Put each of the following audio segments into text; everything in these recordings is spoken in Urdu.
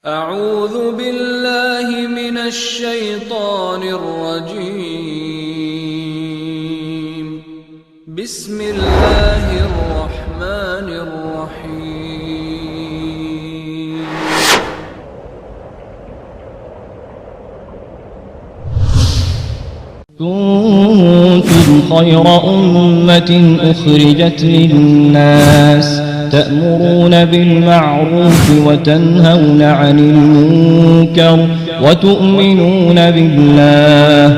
اعوذ باللہ من الشیطان الرجیم بسم اللہ الرحمن الرحیم كنتم خير أمة أخرجت للناس تأمرون بالمعروف وتنهون عن المنكر وتؤمنون بالله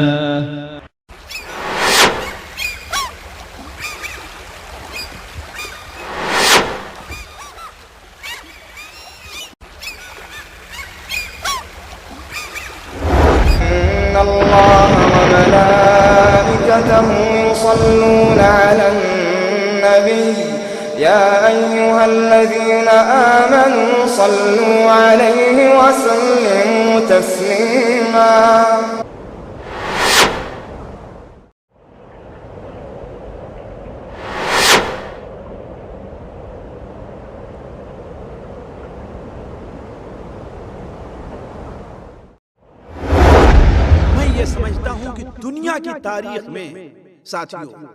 إن الله وملائكته يصلون على النبي يا أيها الذين آمنوا صلوا عليه وسلموا تسليما میں یہ سمجھتا ہوں کہ دنیا کی تاریخ میں ساتھیوں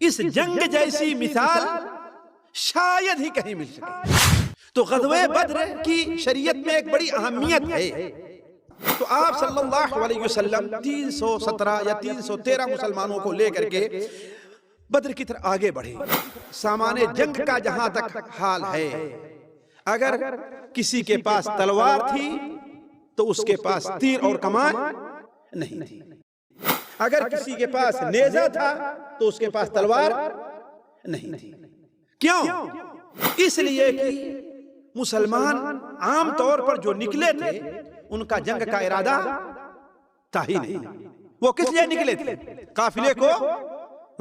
اس جنگ جیسی مثال شاید ہی کہیں مل سکے. تو غزوہ بدر کی شریعت میں ایک بڑی اہمیت ہے. تو آپ صلی اللہ علیہ وسلم 317 یا 313 مسلمانوں کو لے کر کے بدر کی طرف آگے بڑھے. سامان جنگ کا جہاں تک حال ہے، اگر کسی کے پاس تلوار تھی تو اس کے پاس تیر اور کمان نہیں تھی. اگر کسی کے پاس نیزہ تھا تو اس کے پاس تلوار نہیں تھی. کیوں؟ اس لیے کہ مسلمان عام طور پر جو نکلے تھے ان کا جنگ کا ارادہ تھا ہی نہیں. وہ کس لیے نکلے تھے؟ قافلے کو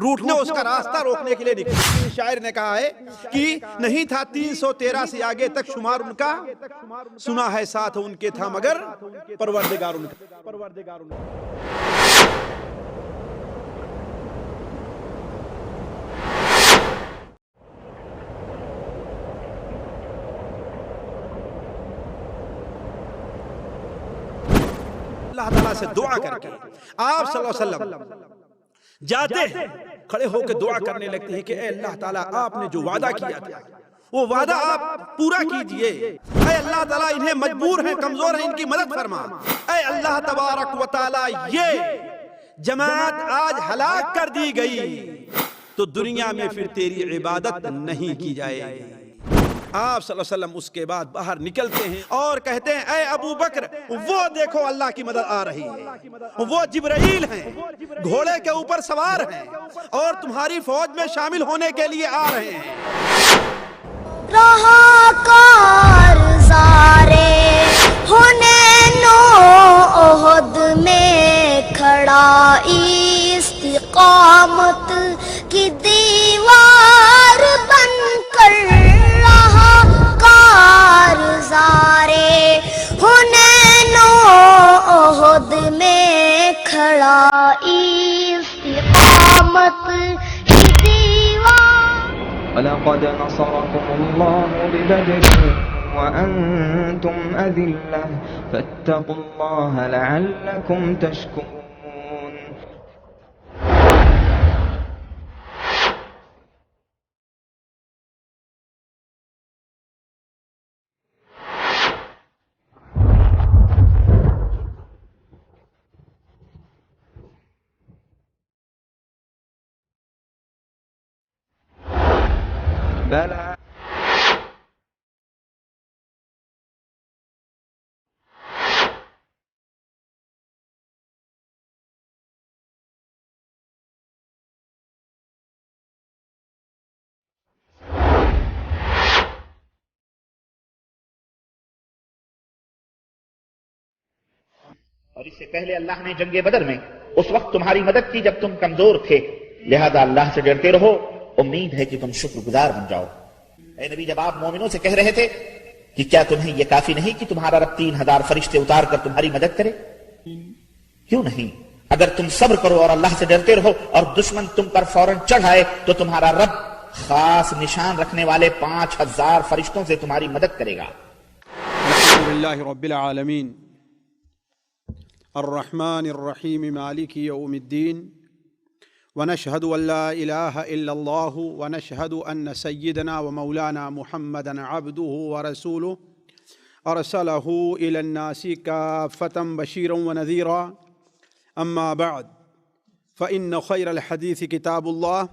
روٹنے، اس کا راستہ روکنے کے لیے نکلے. شاعر نے کہا ہے کہ نہیں تھا 313 سے آگے تک شمار ان کا، سنا ہے ساتھ ان کے تھا مگر پروردگار ان کا. اللہ تعالیٰ سے دعا کر کے آپ صلی اللہ علیہ وسلم جاتے ہیں، کھڑے ہو کے دعا کرنے لگتے ہیں کہ اے اللہ تعالیٰ آپ نے جو وعدہ کیا تھا وہ وعدہ آپ پورا کیجئے. اے اللہ تعالیٰ انہیں مجبور ہیں، کمزور ہیں، ان کی مدد فرما. اے اللہ تبارک و تعالیٰ یہ جماعت آج ہلاک کر دی گئی تو دنیا میں پھر تیری عبادت نہیں کی جائے گی. آپ صلی اللہ علیہ وسلم اس کے بعد باہر نکلتے ہیں اور کہتے ہیں اے ابو بکر وہ دیکھو اللہ کی مدد آ رہی ہے، وہ جبرائیل ہیں، گھوڑے کے اوپر سوار ہیں اور تمہاری فوج میں شامل ہونے کے لیے آ رہے ہیں. رہا کارزارے حنین و احد میں کھڑا استقامت کی دیوار بن کر. رہا کارزارے حنین و احد میں کھڑا استقامت کی دیوار. وَلَقَدْ نَصَرَكُمُ اللَّهُ بِبَدْرٍ وَأَنْتُمْ أَذِلَّةٌ فَاتَّقُوا اللَّهَ لَعَلَّكُمْ تَشْكُرُونَ. بلى اور اس سے پہلے اللہ نے جنگ بدر میں اس وقت تمہاری مدد کی جب تم کمزور تھے، لہذا اللہ سے ڈرتے رہو، امید ہے کہ تم شکر گزار بن جاؤ. اے نبی جب آپ مومنوں سے کہہ رہے تھے کہ کیا تمہیں یہ کافی نہیں کہ تمہارا رب 3000 فرشتے اتار کر تمہاری مدد کرے؟ کیوں نہیں؟ اگر تم صبر کرو اور اللہ سے ڈرتے رہو اور دشمن تم پر فوراً چڑھ آئے تو تمہارا رب خاص نشان رکھنے والے 5000 فرشتوں سے تمہاری مدد کرے گا. لله رب العالمين الرحمن الرحيم مالك يوم الدين ونشهد أن لا إله إلا الله ونشهد أن سيدنا ومولانا محمدا عبده ورسوله أرسله إلى الناس كافة بشيرا ونذيرا أما بعد فإن خير الحديث كتاب الله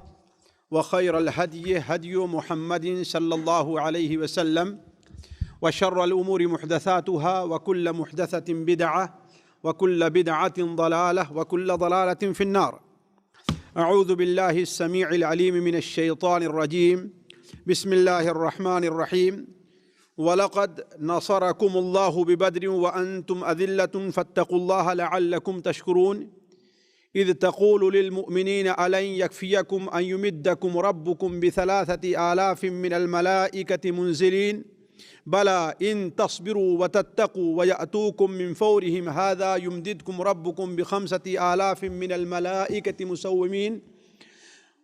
وخير الهدي هدي محمد صلى الله عليه وسلم وشر الأمور محدثاتها وكل محدثة بدعة وكل بدعة ضلالة وكل ضلالة في النار. أعوذ بالله السميع العليم من الشيطان الرجيم. بسم الله الرحمن الرحيم. ولقد نصركم الله ببدر وأنتم أذلة فاتقوا الله لعلكم تشكرون إذ تقول للمؤمنين ألن يكفيكم أن يمدكم ربكم ب3,000 من الملائكة منزلين بلى إن تصبروا وتتقوا ويأتوكم من فورهم هذا يمددكم ربكم ب5,000 من الملائكة مسومين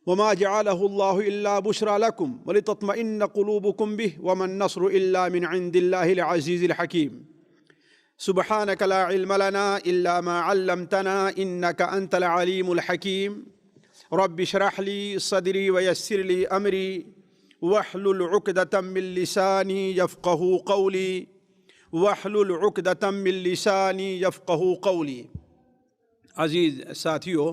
وما جعله الله إلا بشرى لكم ولتطمئن قلوبكم به وما النصر إلا من عند الله العزيز الحكيم. سبحانك لا علم لنا إلا ما علمتنا إنك أنت العليم الحكيم. رب اشرح لي صدري ويسر لي أمري واحلل عقدة من لساني يفقهوا قولي واحلل عقدة من لساني يفقهوا قولي. عزیز ساتھیو،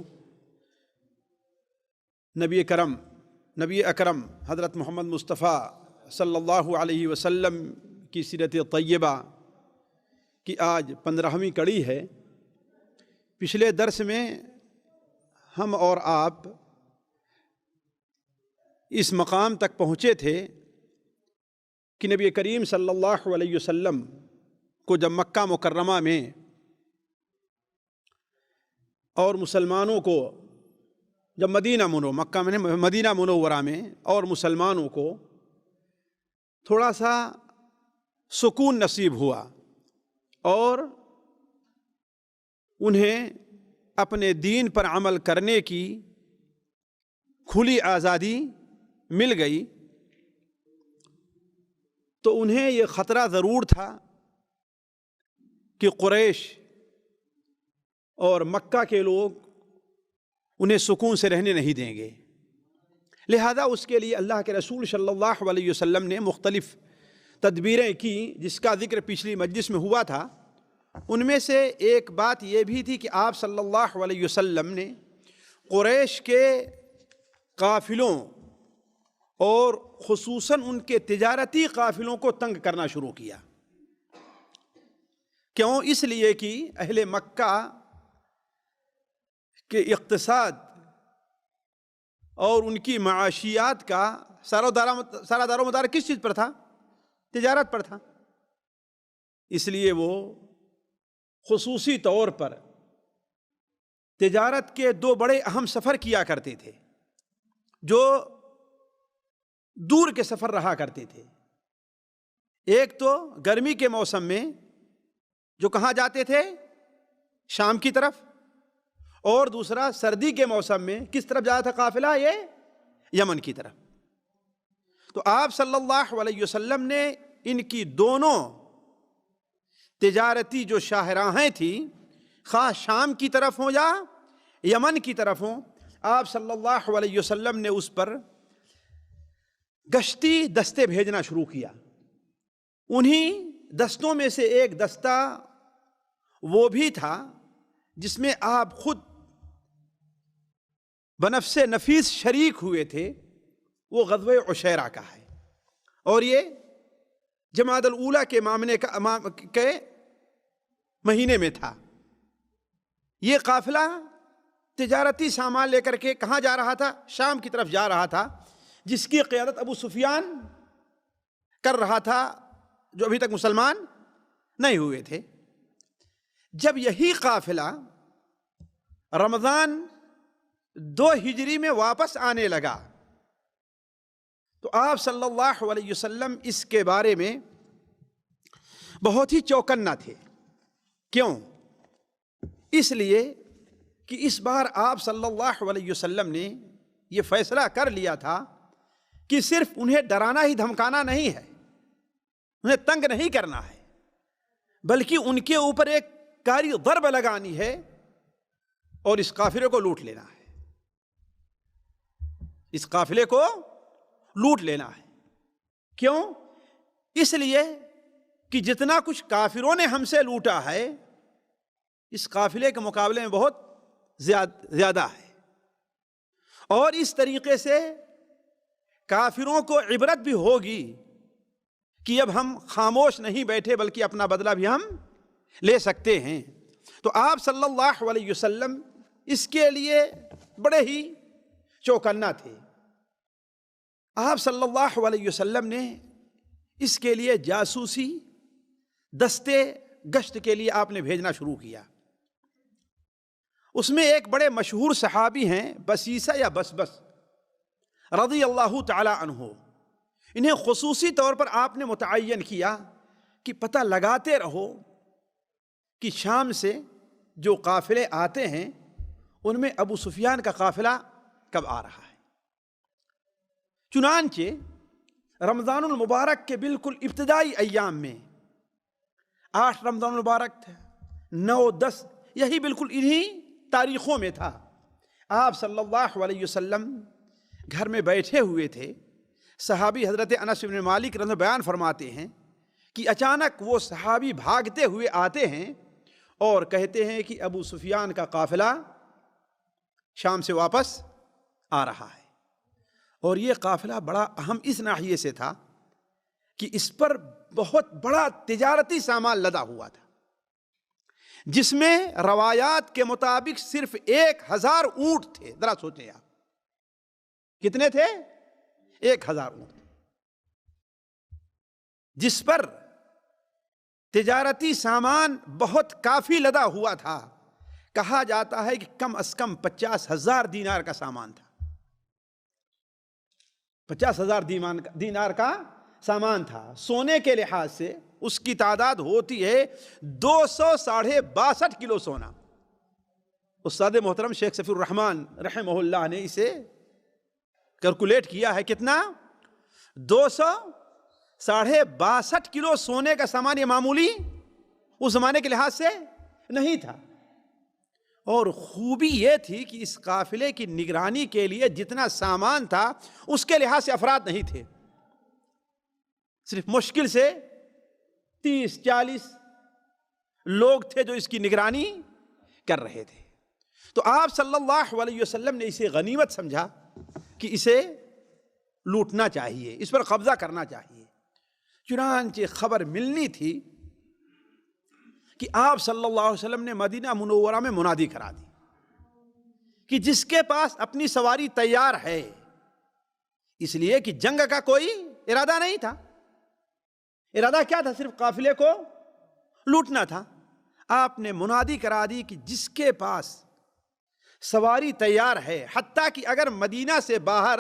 نبی اکرم حضرت محمد مصطفیٰ صلی اللہ علیہ وسلم کی سیرت طیبہ کی آج 15ویں کڑی ہے. پچھلے درس میں ہم اور آپ اس مقام تک پہنچے تھے کہ نبی کریم صلی اللہ علیہ وسلم کو جب مکہ مکرمہ میں اور مسلمانوں کو جب مدینہ منورہ میں اور مسلمانوں کو تھوڑا سا سکون نصیب ہوا اور انہیں اپنے دین پر عمل کرنے کی کھلی آزادی مل گئی، تو انہیں یہ خطرہ ضرور تھا کہ قریش اور مکہ کے لوگ انہیں سکون سے رہنے نہیں دیں گے. لہذا اس کے لیے اللہ کے رسول صلی اللہ علیہ وسلم نے مختلف تدبیریں کی، جس کا ذکر پچھلی مجلس میں ہوا تھا. ان میں سے ایک بات یہ بھی تھی کہ آپ صلی اللہ علیہ وسلم نے قریش کے قافلوں اور خصوصاً ان کے تجارتی قافلوں کو تنگ کرنا شروع کیا. کیوں؟ اس لیے کہ اہل مکہ کے اقتصاد اور ان کی معاشیات کا سارا دار و مدار کس چیز پر تھا؟ تجارت پر تھا. اس لیے وہ خصوصی طور پر تجارت کے 2 بڑے اہم سفر کیا کرتے تھے، جو دور کے سفر رہا کرتے تھے. ایک تو گرمی کے موسم میں جو کہاں جاتے تھے؟ شام کی طرف. اور دوسرا سردی کے موسم میں کس طرف جاتا تھا قافلہ؟ یہ یمن کی طرف. تو آپ صلی اللہ علیہ وسلم نے ان کی دونوں تجارتی جو شاہراہیں تھیں، خواہ شام کی طرف ہوں یا یمن کی طرف ہوں، آپ صلی اللہ علیہ وسلم نے اس پر گشتی دستے بھیجنا شروع کیا. انہی دستوں میں سے ایک دستہ وہ بھی تھا جس میں آپ خود بنفس نفیس شریک ہوئے تھے. وہ غزوہ عشیرہ کا ہے، اور یہ جمادی الاولیٰ کے مہینے میں تھا. یہ قافلہ تجارتی سامان لے کر کے کہاں جا رہا تھا؟ شام کی طرف جا رہا تھا، جس کی قیادت ابو سفیان کر رہا تھا، جو ابھی تک مسلمان نہیں ہوئے تھے. جب یہی قافلہ رمضان 2 ہجری میں واپس آنے لگا تو آپ صلی اللہ علیہ وسلم اس کے بارے میں بہت ہی چوکنا تھے. کیوں؟ اس لیے کہ اس بار آپ صلی اللہ علیہ وسلم نے یہ فیصلہ کر لیا تھا کہ صرف انہیں ڈرانا ہی دھمکانا نہیں ہے، انہیں تنگ نہیں کرنا ہے، بلکہ ان کے اوپر ایک کاری ضرب لگانی ہے اور اس قافلے کو لوٹ لینا ہے، اس قافلے کو لوٹ لینا ہے۔ کیوں؟ اس لیے کہ جتنا کچھ کافروں نے ہم سے لوٹا ہے اس قافلے کے مقابلے میں بہت زیادہ ہے، اور اس طریقے سے کافروں کو عبرت بھی ہوگی کہ اب ہم خاموش نہیں بیٹھے بلکہ اپنا بدلہ بھی ہم لے سکتے ہیں۔ تو آپ صلی اللہ علیہ وسلم اس کے لیے بڑے ہی چوکنا تھے۔ آپ صلی اللہ علیہ وسلم نے اس کے لیے جاسوسی دستے گشت کے لیے آپ نے بھیجنا شروع کیا۔ اس میں ایک بڑے مشہور صحابی ہیں بسیسہ یا بسبس رضی اللہ تعالی عنہ، انہیں خصوصی طور پر آپ نے متعین کیا کہ پتہ لگاتے رہو کہ شام سے جو قافلے آتے ہیں ان میں ابو سفیان کا قافلہ کب آ رہا ہے۔ چنانچہ رمضان المبارک کے بالکل ابتدائی ایام میں 8 رمضان المبارک تھا، 9، 10، یہی بالکل انہی تاریخوں میں تھا۔ آپ صلی اللہ علیہ وسلم گھر میں بیٹھے ہوئے تھے۔ صحابی حضرت انس بن مالک رضی اللہ عنہ بیان فرماتے ہیں کہ اچانک وہ صحابی بھاگتے ہوئے آتے ہیں اور کہتے ہیں کہ ابو سفیان کا قافلہ شام سے واپس آ رہا ہے۔ اور یہ قافلہ بڑا اہم اس ناحیے سے تھا کہ اس پر بہت بڑا تجارتی سامان لدا ہوا تھا، جس میں روایات کے مطابق صرف 1000 اونٹ تھے۔ ذرا سوچیں آپ، کتنے تھے؟ 1000 اونٹ، جس پر تجارتی سامان بہت کافی لدا ہوا تھا۔ کہا جاتا ہے کہ کم از کم 50,000 دینار کا سامان تھا، 50,000 دینار کا سامان تھا۔ سونے کے لحاظ سے اس کی تعداد ہوتی ہے 262.5 کلو سونا۔ استاد محترم شیخ صفی الرحمن رحمہ اللہ نے اسے کیلکولیٹ کیا ہے، کتنا؟ 262.5 کلو سونے کا سامان۔ یہ معمولی اس زمانے کے لحاظ سے نہیں تھا۔ اور خوبی یہ تھی کہ اس قافلے کی نگرانی کے لیے جتنا سامان تھا اس کے لحاظ سے افراد نہیں تھے، صرف مشکل سے 30-40 لوگ تھے جو اس کی نگرانی کر رہے تھے۔ تو آپ صلی اللہ علیہ وسلم نے اسے غنیمت سمجھا کہ اسے لوٹنا چاہیے، اس پر قبضہ کرنا چاہیے۔ چنانچہ خبر ملنی تھی کہ آپ صلی اللہ علیہ وسلم نے مدینہ منورہ میں منادی کرا دی کہ جس کے پاس اپنی سواری تیار ہے، اس لیے کہ جنگ کا کوئی ارادہ نہیں تھا۔ ارادہ کیا تھا؟ صرف قافلے کو لوٹنا تھا۔ آپ نے منادی کرا دی کہ جس کے پاس سواری تیار ہے، حتیٰ کہ اگر مدینہ سے باہر،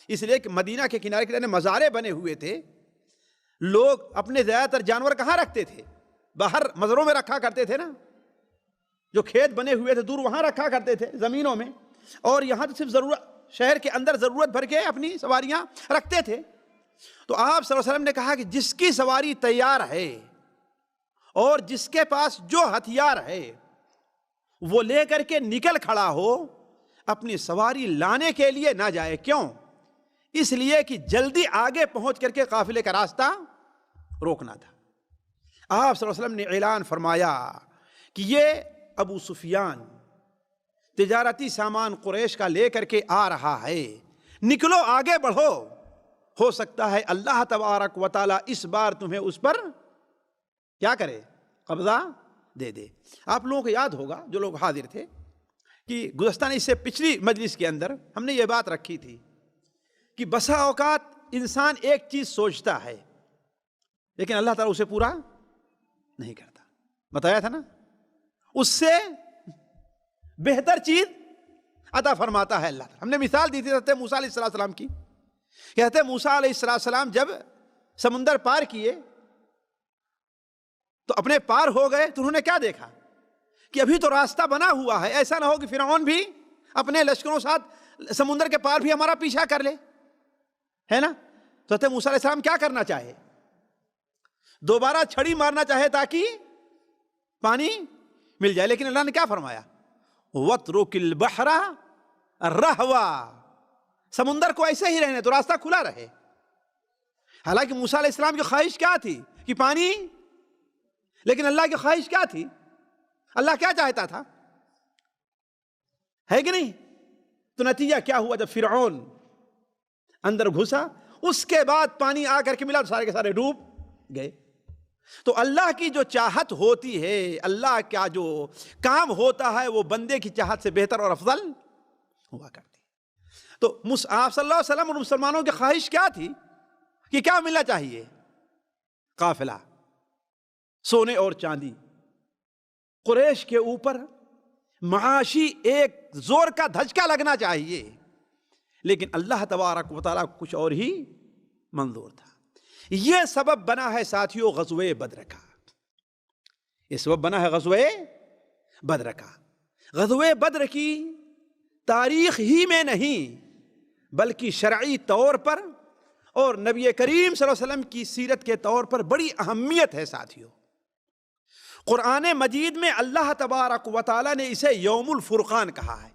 اس لیے کہ مدینہ کے کنارے کنارے مزارے بنے ہوئے تھے، لوگ اپنے زیادہ تر جانور کہاں رکھتے تھے؟ باہر مزاروں میں رکھا کرتے تھے نا، جو کھیت بنے ہوئے تھے دور وہاں رکھا کرتے تھے زمینوں میں، اور یہاں تو صرف ضرورت، شہر کے اندر ضرورت بھر کے اپنی سواریاں رکھتے تھے۔ تو آپ صلی اللہ علیہ وسلم نے کہا کہ جس کی سواری تیار ہے اور جس کے پاس جو ہتھیار ہے وہ لے کر کے نکل کھڑا ہو، اپنی سواری لانے کے لیے نہ جائے۔ کیوں؟ اس لیے کہ جلدی آگے پہنچ کر کے قافلے کا راستہ روکنا تھا۔ آپ صلی اللہ علیہ وسلم نے اعلان فرمایا کہ یہ ابو سفیان تجارتی سامان قریش کا لے کر کے آ رہا ہے، نکلو آگے بڑھو، ہو سکتا ہے اللہ تبارک و تعالی اس بار تمہیں اس پر کیا کرے؟ قبضہ دے دے۔ آپ لوگوں کو یاد ہوگا جو لوگ حاضر تھے کہ گزشتہ اس سے پچھلی مجلس کے اندر ہم نے یہ بات رکھی تھی کہ بسا اوقات انسان ایک چیز سوچتا ہے لیکن اللہ تعالیٰ اسے پورا نہیں کرتا۔ بتایا تھا نا، اس سے بہتر چیز عطا فرماتا ہے اللہ تعالیٰ۔ ہم نے مثال دی تھی حضرت موسیٰ علیہ السلام کی، کہ حضرت موسیٰ علیہ السلام جب سمندر پار کیے تو اپنے پار ہو گئے تو انہوں نے کیا دیکھا کہ ابھی تو راستہ بنا ہوا ہے، ایسا نہ ہو کہ فرعون بھی اپنے لشکروں ساتھ سمندر کے پار بھی ہمارا پیچھا کر لے، ہے نا؟ تو حضرت موسیٰ علیہ السلام کیا کرنا چاہے؟ دوبارہ چھڑی مارنا چاہے تاکہ پانی مل جائے، لیکن اللہ نے کیا فرمایا؟ وَاتْرُكِ الْبَحْرَ رَهْوًا، سمندر کو ایسے ہی رہنے تو، راستہ کھلا رہے۔ حالانکہ موسیٰ علیہ السلام کی خواہش کیا تھی؟ کہ پانی، لیکن اللہ کی خواہش کیا تھی؟ اللہ کیا چاہتا تھا؟ ہے کہ نہیں؟ تو نتیجہ کیا ہوا؟ جب فرعون اندر گھسا، اس کے بعد پانی آ کر کے ملا تو سارے کے سارے ڈوب گئے۔ تو اللہ کی جو چاہت ہوتی ہے، اللہ کا جو کام ہوتا ہے، وہ بندے کی چاہت سے بہتر اور افضل ہوا کرتی ہے۔ تو آپ صلی اللہ علیہ وسلم اور مسلمانوں کی خواہش کیا تھی؟ کہ کیا ملنا چاہیے؟ قافلہ، سونے اور چاندی۔ قریش کے اوپر معاشی ایک زور کا دھچکا لگنا چاہیے، لیکن اللہ تبارک و تعالیٰ کو کچھ اور ہی منظور تھا۔ یہ سبب بنا ہے ساتھیوں غزوہ بدر کا، یہ سبب بنا ہے غزوہ بدر کا۔ غزوہ بدر کی تاریخ ہی میں نہیں بلکہ شرعی طور پر اور نبی کریم صلی اللہ علیہ وسلم کی سیرت کے طور پر بڑی اہمیت ہے ساتھیوں۔ قرآن مجید میں اللہ تبارک و تعالیٰ نے اسے یوم الفرقان کہا ہے۔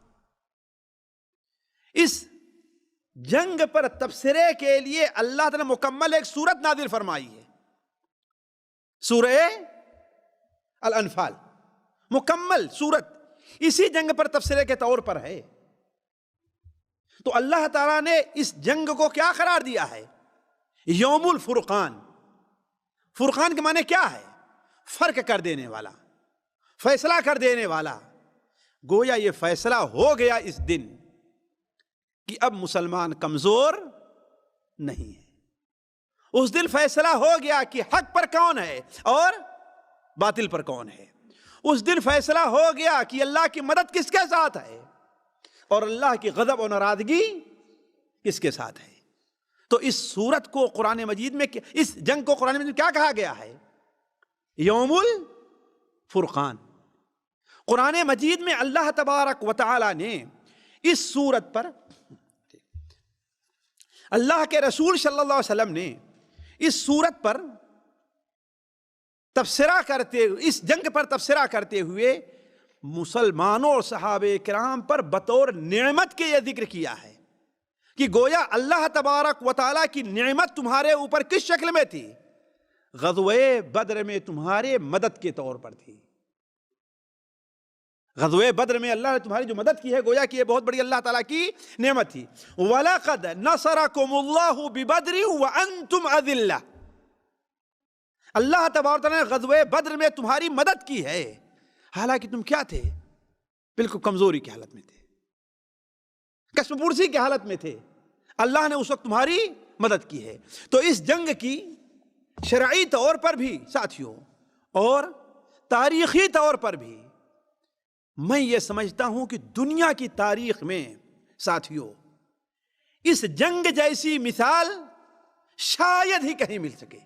اس جنگ پر تبصرے کے لیے اللہ تعالیٰ نے مکمل ایک سورت نازل فرمائی ہے، سورہ الانفال، مکمل سورت اسی جنگ پر تبصرے کے طور پر ہے۔ تو اللہ تعالیٰ نے اس جنگ کو کیا قرار دیا ہے؟ یوم الفرقان۔ فرقان کے معنی کیا ہے؟ فرق کر دینے والا، فیصلہ کر دینے والا۔ گویا یہ فیصلہ ہو گیا اس دن کہ اب مسلمان کمزور نہیں ہے۔ اس دن فیصلہ ہو گیا کہ حق پر کون ہے اور باطل پر کون ہے۔ اس دن فیصلہ ہو گیا کہ اللہ کی مدد کس کے ساتھ ہے اور اللہ کی غضب و ناراضگی کس کے ساتھ ہے۔ تو اس سورت کو قرآن مجید میں، اس جنگ کو قرآن مجید میں کیا کہا گیا ہے؟ یوم الفرقان۔ قرآن مجید میں اللہ تبارک و تعالی نے اس سورت پر، اللہ کے رسول صلی اللہ علیہ وسلم نے اس سورت پر تبصرہ کرتے ہوئے، اس جنگ پر تبصرہ کرتے ہوئے مسلمانوں اور صحابہ کرام پر بطور نعمت کے یہ ذکر کیا ہے کہ گویا اللہ تبارک و تعالیٰ کی نعمت تمہارے اوپر کس شکل میں تھی؟ غزوہ بدر میں تمہارے مدد کے طور پر تھی۔ غزوہ بدر میں اللہ نے تمہاری جو مدد کی ہے، گویا کہ یہ بہت بڑی اللہ تعالیٰ کی نعمت تھی۔ وَلَقَدْ نَصَرَكُمُ اللَّهُ بِبَدْرٍ وَأَنْتُمْ أَذِلَّةٌ، اللہ تبارک و تعالیٰ نے غزوہ بدر میں تمہاری مدد کی ہے، حالانکہ تم کیا تھے؟ بالکل کمزوری کی حالت میں تھے، کسم پرسی کی حالت میں تھے۔ اللہ نے اس وقت تمہاری مدد کی ہے۔ تو اس جنگ کی شرعی طور پر بھی ساتھیوں اور تاریخی طور پر بھی میں یہ سمجھتا ہوں کہ دنیا کی تاریخ میں ساتھیوں اس جنگ جیسی مثال شاید ہی کہیں مل سکے۔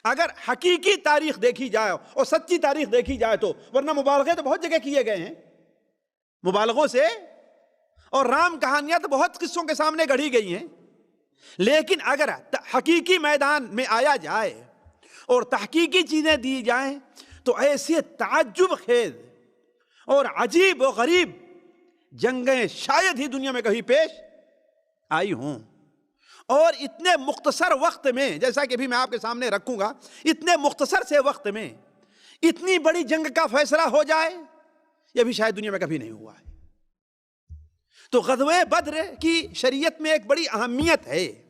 اگر حقیقی تاریخ دیکھی جائے اور سچی تاریخ دیکھی جائے تو، ورنہ مبالغے تو بہت جگہ کیے گئے ہیں، مبالغوں سے، اور رام کہانیاں تو بہت قصوں کے سامنے گڑھی گئی ہیں، لیکن اگر حقیقی میدان میں آیا جائے اور تحقیقی چیزیں دی جائیں تو ایسے تعجب خیز اور عجیب و غریب جنگیں شاید ہی دنیا میں کبھی پیش آئی ہوں۔ اور اتنے مختصر وقت میں، جیسا کہ بھی میں آپ کے سامنے رکھوں گا، اتنے مختصر سے وقت میں اتنی بڑی جنگ کا فیصلہ ہو جائے، یہ بھی شاید دنیا میں کبھی نہیں ہوا ہے۔ تو غزوہ بدر کی شریعت میں ایک بڑی اہمیت ہے۔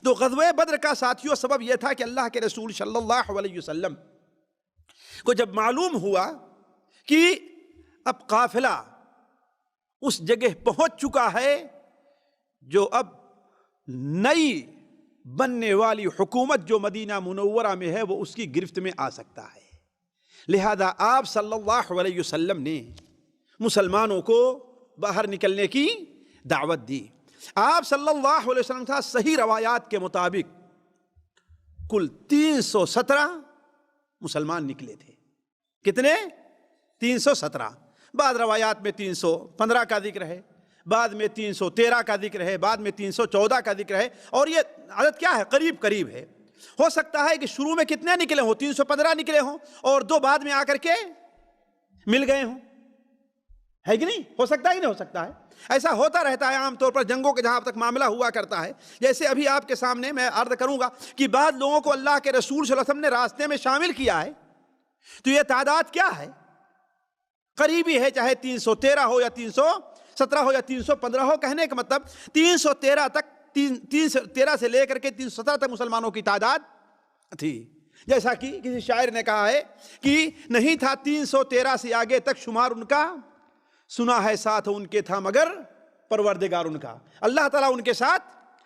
تو غزوہ بدر کا ساتھیوں سبب یہ تھا کہ اللہ کے رسول صلی اللہ علیہ وسلم کو جب معلوم ہوا کہ اب قافلہ اس جگہ پہنچ چکا ہے جو اب نئی بننے والی حکومت جو مدینہ منورہ میں ہے وہ اس کی گرفت میں آ سکتا ہے، لہذا آپ صلی اللہ علیہ وسلم نے مسلمانوں کو باہر نکلنے کی دعوت دی۔ آپ صلی اللہ علیہ وسلم تھا صحیح روایات کے مطابق کل 317 مسلمان نکلے تھے۔ کتنے؟ 317۔ بعض روایات میں 315 کا ذکر ہے، بعد میں 313 کا ذکر ہے، بعد میں 314 کا ذکر ہے، اور یہ عدد کیا ہے؟ قریب قریب ہے۔ ہو سکتا ہے کہ شروع میں کتنے نکلے ہوں، 315 نکلے ہوں اور 2 بعد میں آ کر کے مل گئے ہوں، ہے کہ نہیں؟ ہو سکتا ہے کہ نہیں ہو سکتا ہے؟ ایسا ہوتا رہتا ہے عام طور پر جنگوں کے جہاں تک معاملہ ہوا کرتا ہے. جیسے ابھی آپ کے سامنے میں عرض کروں گا کہ بعض لوگوں کو اللہ کے رسول صلی اللہ علیہ وسلم نے راستے میں شامل کیا ہے، تو یہ تعداد کیا ہے؟ قریبی ہے، چاہے 313 ہو یا 317 ہو یا 315 ہو. کہنے کا مطلب 313 تک 313 سے لے کر کے 317 تک مسلمانوں کی تعداد تھی. جیسا کہ کسی شاعر نے کہا ہے کہ نہیں تھا 313 سے آگے تک شمار ان کا، سنا ہے ساتھ ان کے تھا مگر پروردگار ان کا. اللہ تعالیٰ ان کے ساتھ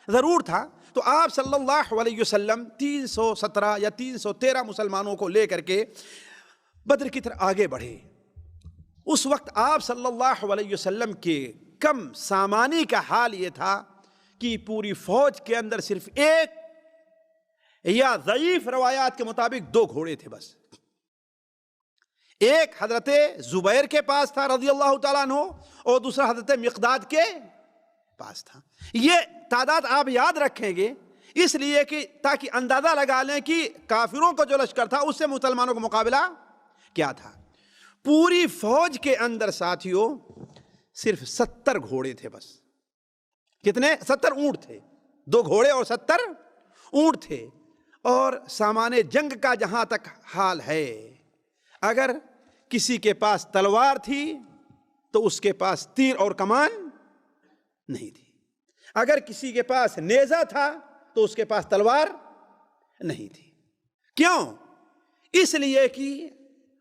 ضرور تھا. تو آپ صلی اللہ علیہ وسلم 317 یا 313 مسلمانوں کو لے کر کے بدر کی طرف آگے بڑھے. اس وقت آپ صلی اللہ علیہ وسلم کے کم سامانی کا حال یہ تھا کہ پوری فوج کے اندر صرف ایک یا ضعیف روایات کے مطابق 2 گھوڑے تھے بس. ایک حضرت زبیر کے پاس تھا رضی اللہ تعالیٰ عنہ اور دوسرا حضرت مقداد کے پاس تھا. یہ تعداد آپ یاد رکھیں گے اس لیے کہ تاکہ اندازہ لگا لیں کہ کافروں کو جو لشکر تھا اس سے مسلمانوں کا مقابلہ کیا تھا. پوری فوج کے اندر ساتھیوں صرف 70 گھوڑے تھے بس. کتنے؟ 70 اونٹ تھے. 2 گھوڑے اور 70 اونٹ تھے. اور سامان جنگ کا جہاں تک حال ہے، اگر کسی کے پاس تلوار تھی تو اس کے پاس تیر اور کمان نہیں تھی. اگر کسی کے پاس نیزہ تھا تو اس کے پاس تلوار نہیں تھی. کیوں؟ اس لیے کہ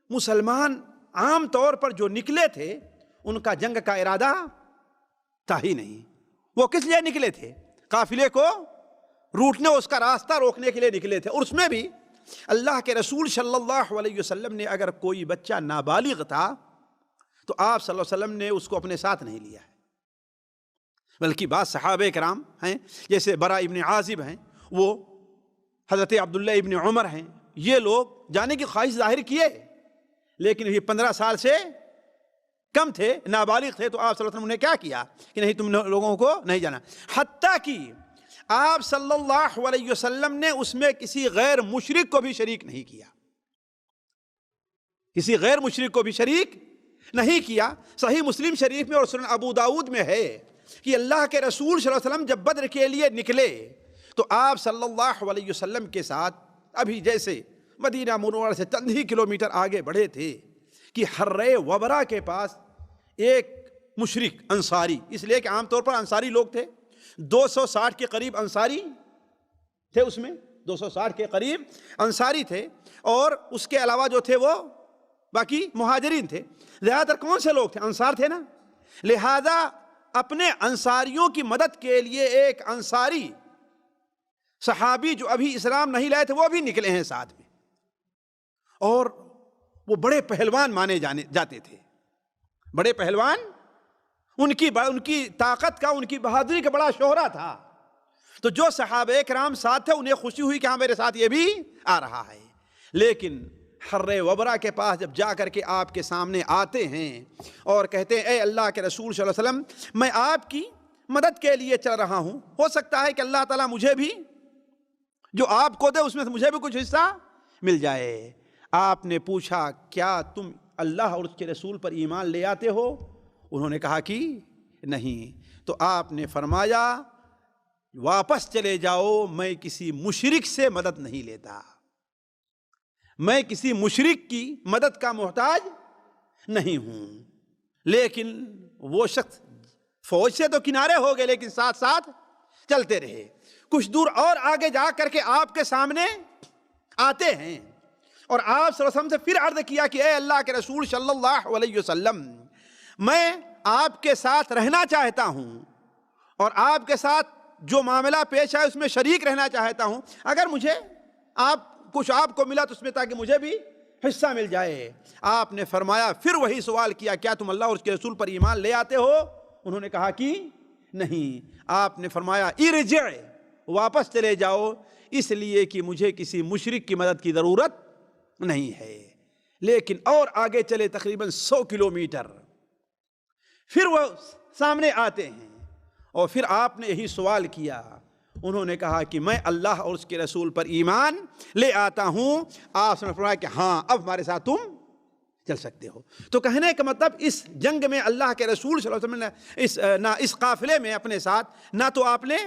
مسلمان عام طور پر جو نکلے تھے ان کا جنگ کا ارادہ تھا ہی نہیں. وہ کس لیے نکلے تھے؟ قافلے کو روٹنے، اس کا راستہ روکنے کے لیے نکلے تھے. اور اس میں بھی اللہ کے رسول صلی اللہ علیہ وسلم نے اگر کوئی بچہ نابالغ تھا تو آپ صلی اللہ علیہ وسلم نے اس کو اپنے ساتھ نہیں لیا ہے، بلکہ بعض صحابہ کرام ہیں جیسے برا ابن عازب ہیں، وہ حضرت عبداللہ ابن عمر ہیں، یہ لوگ جانے کی خواہش ظاہر کیے لیکن یہ 15 سال سے کم تھے، نابالغ تھے. تو آپ صلی اللہ علیہ وسلم نے کیا کیا کہ نہیں، تم لوگوں کو نہیں جانا. حتیٰ کہ آپ صلی اللہ علیہ وسلم نے اس میں کسی غیر مشرک کو بھی شریک نہیں کیا، کسی غیر مشرک کو بھی شریک نہیں کیا. صحیح مسلم شریف میں اور سنن ابو داود میں ہے کہ اللہ کے رسول صلی اللہ علیہ وسلم جب بدر کے لیے نکلے تو آپ صلی اللہ علیہ وسلم کے ساتھ ابھی جیسے مدینہ منورہ سے چند ہی کلومیٹر آگے بڑھے تھے کہ حرے وبرا کے پاس ایک مشرک انصاری، اس لیے کہ عام طور پر انصاری لوگ تھے، 260 کے قریب انصاری تھے، اس میں 260 کے قریب انصاری تھے اور اس کے علاوہ جو تھے وہ باقی مہاجرین تھے. زیادہ تر کون سے لوگ تھے؟ انصار تھے نا. لہذا اپنے انصاریوں کی مدد کے لیے ایک انصاری صحابی جو ابھی اسلام نہیں لائے تھے وہ بھی نکلے ہیں ساتھ میں، اور وہ بڑے پہلوان مانے جاتے تھے. بڑے پہلوان، ان کی طاقت کا، ان کی بہادری کا بڑا شہرہ تھا. تو جو صحابہ کرام ساتھ تھے انہیں خوشی ہوئی کہ ہاں میرے ساتھ یہ بھی آ رہا ہے. لیکن حرے وبرا کے پاس جب جا کر کے آپ کے سامنے آتے ہیں اور کہتے ہیں اے اللہ کے رسول صلی اللہ علیہ وسلم میں آپ کی مدد کے لیے چل رہا ہوں، ہو سکتا ہے کہ اللہ تعالیٰ مجھے بھی جو آپ کو دے اس میں سے مجھے بھی کچھ حصہ مل جائے. آپ نے پوچھا کیا تم اللہ اور اس کے رسول پر ایمان لے آتے ہو؟ انہوں نے کہا کہ نہیں. تو آپ نے فرمایا واپس چلے جاؤ، میں کسی مشرک سے مدد نہیں لیتا، میں کسی مشرک کی مدد کا محتاج نہیں ہوں. لیکن وہ شخص فوج سے تو کنارے ہو گئے لیکن ساتھ ساتھ چلتے رہے. کچھ دور اور آگے جا کر کے آپ کے سامنے آتے ہیں اور آپ صلی اللہ علیہ وسلم سے پھر عرض کیا کہ اے اللہ کے رسول صلی اللہ علیہ وسلم میں آپ کے ساتھ رہنا چاہتا ہوں اور آپ کے ساتھ جو معاملہ پیش آئے اس میں شریک رہنا چاہتا ہوں. اگر مجھے کچھ آپ کو ملا تو اس میں تاکہ مجھے بھی حصہ مل جائے. آپ نے فرمایا، پھر وہی سوال کیا کیا تم اللہ اور اس کے رسول پر ایمان لے آتے ہو؟ انہوں نے کہا کہ نہیں. آپ نے فرمایا ارجع، واپس چلے جاؤ، اس لیے کہ مجھے کسی مشرک کی مدد کی ضرورت نہیں ہے. لیکن اور آگے چلے تقریباً 100 کلومیٹر، پھر وہ سامنے آتے ہیں اور پھر آپ نے یہی سوال کیا. انہوں نے کہا کہ میں اللہ اور اس کے رسول پر ایمان لے آتا ہوں. آپ نے فرمایا کہ ہاں اب ہمارے ساتھ تم چل سکتے ہو. تو کہنے کا مطلب اس جنگ میں اللہ کے رسول صلی اللہ علیہ وسلم نے نہ اس قافلے میں اپنے ساتھ نہ تو آپ نے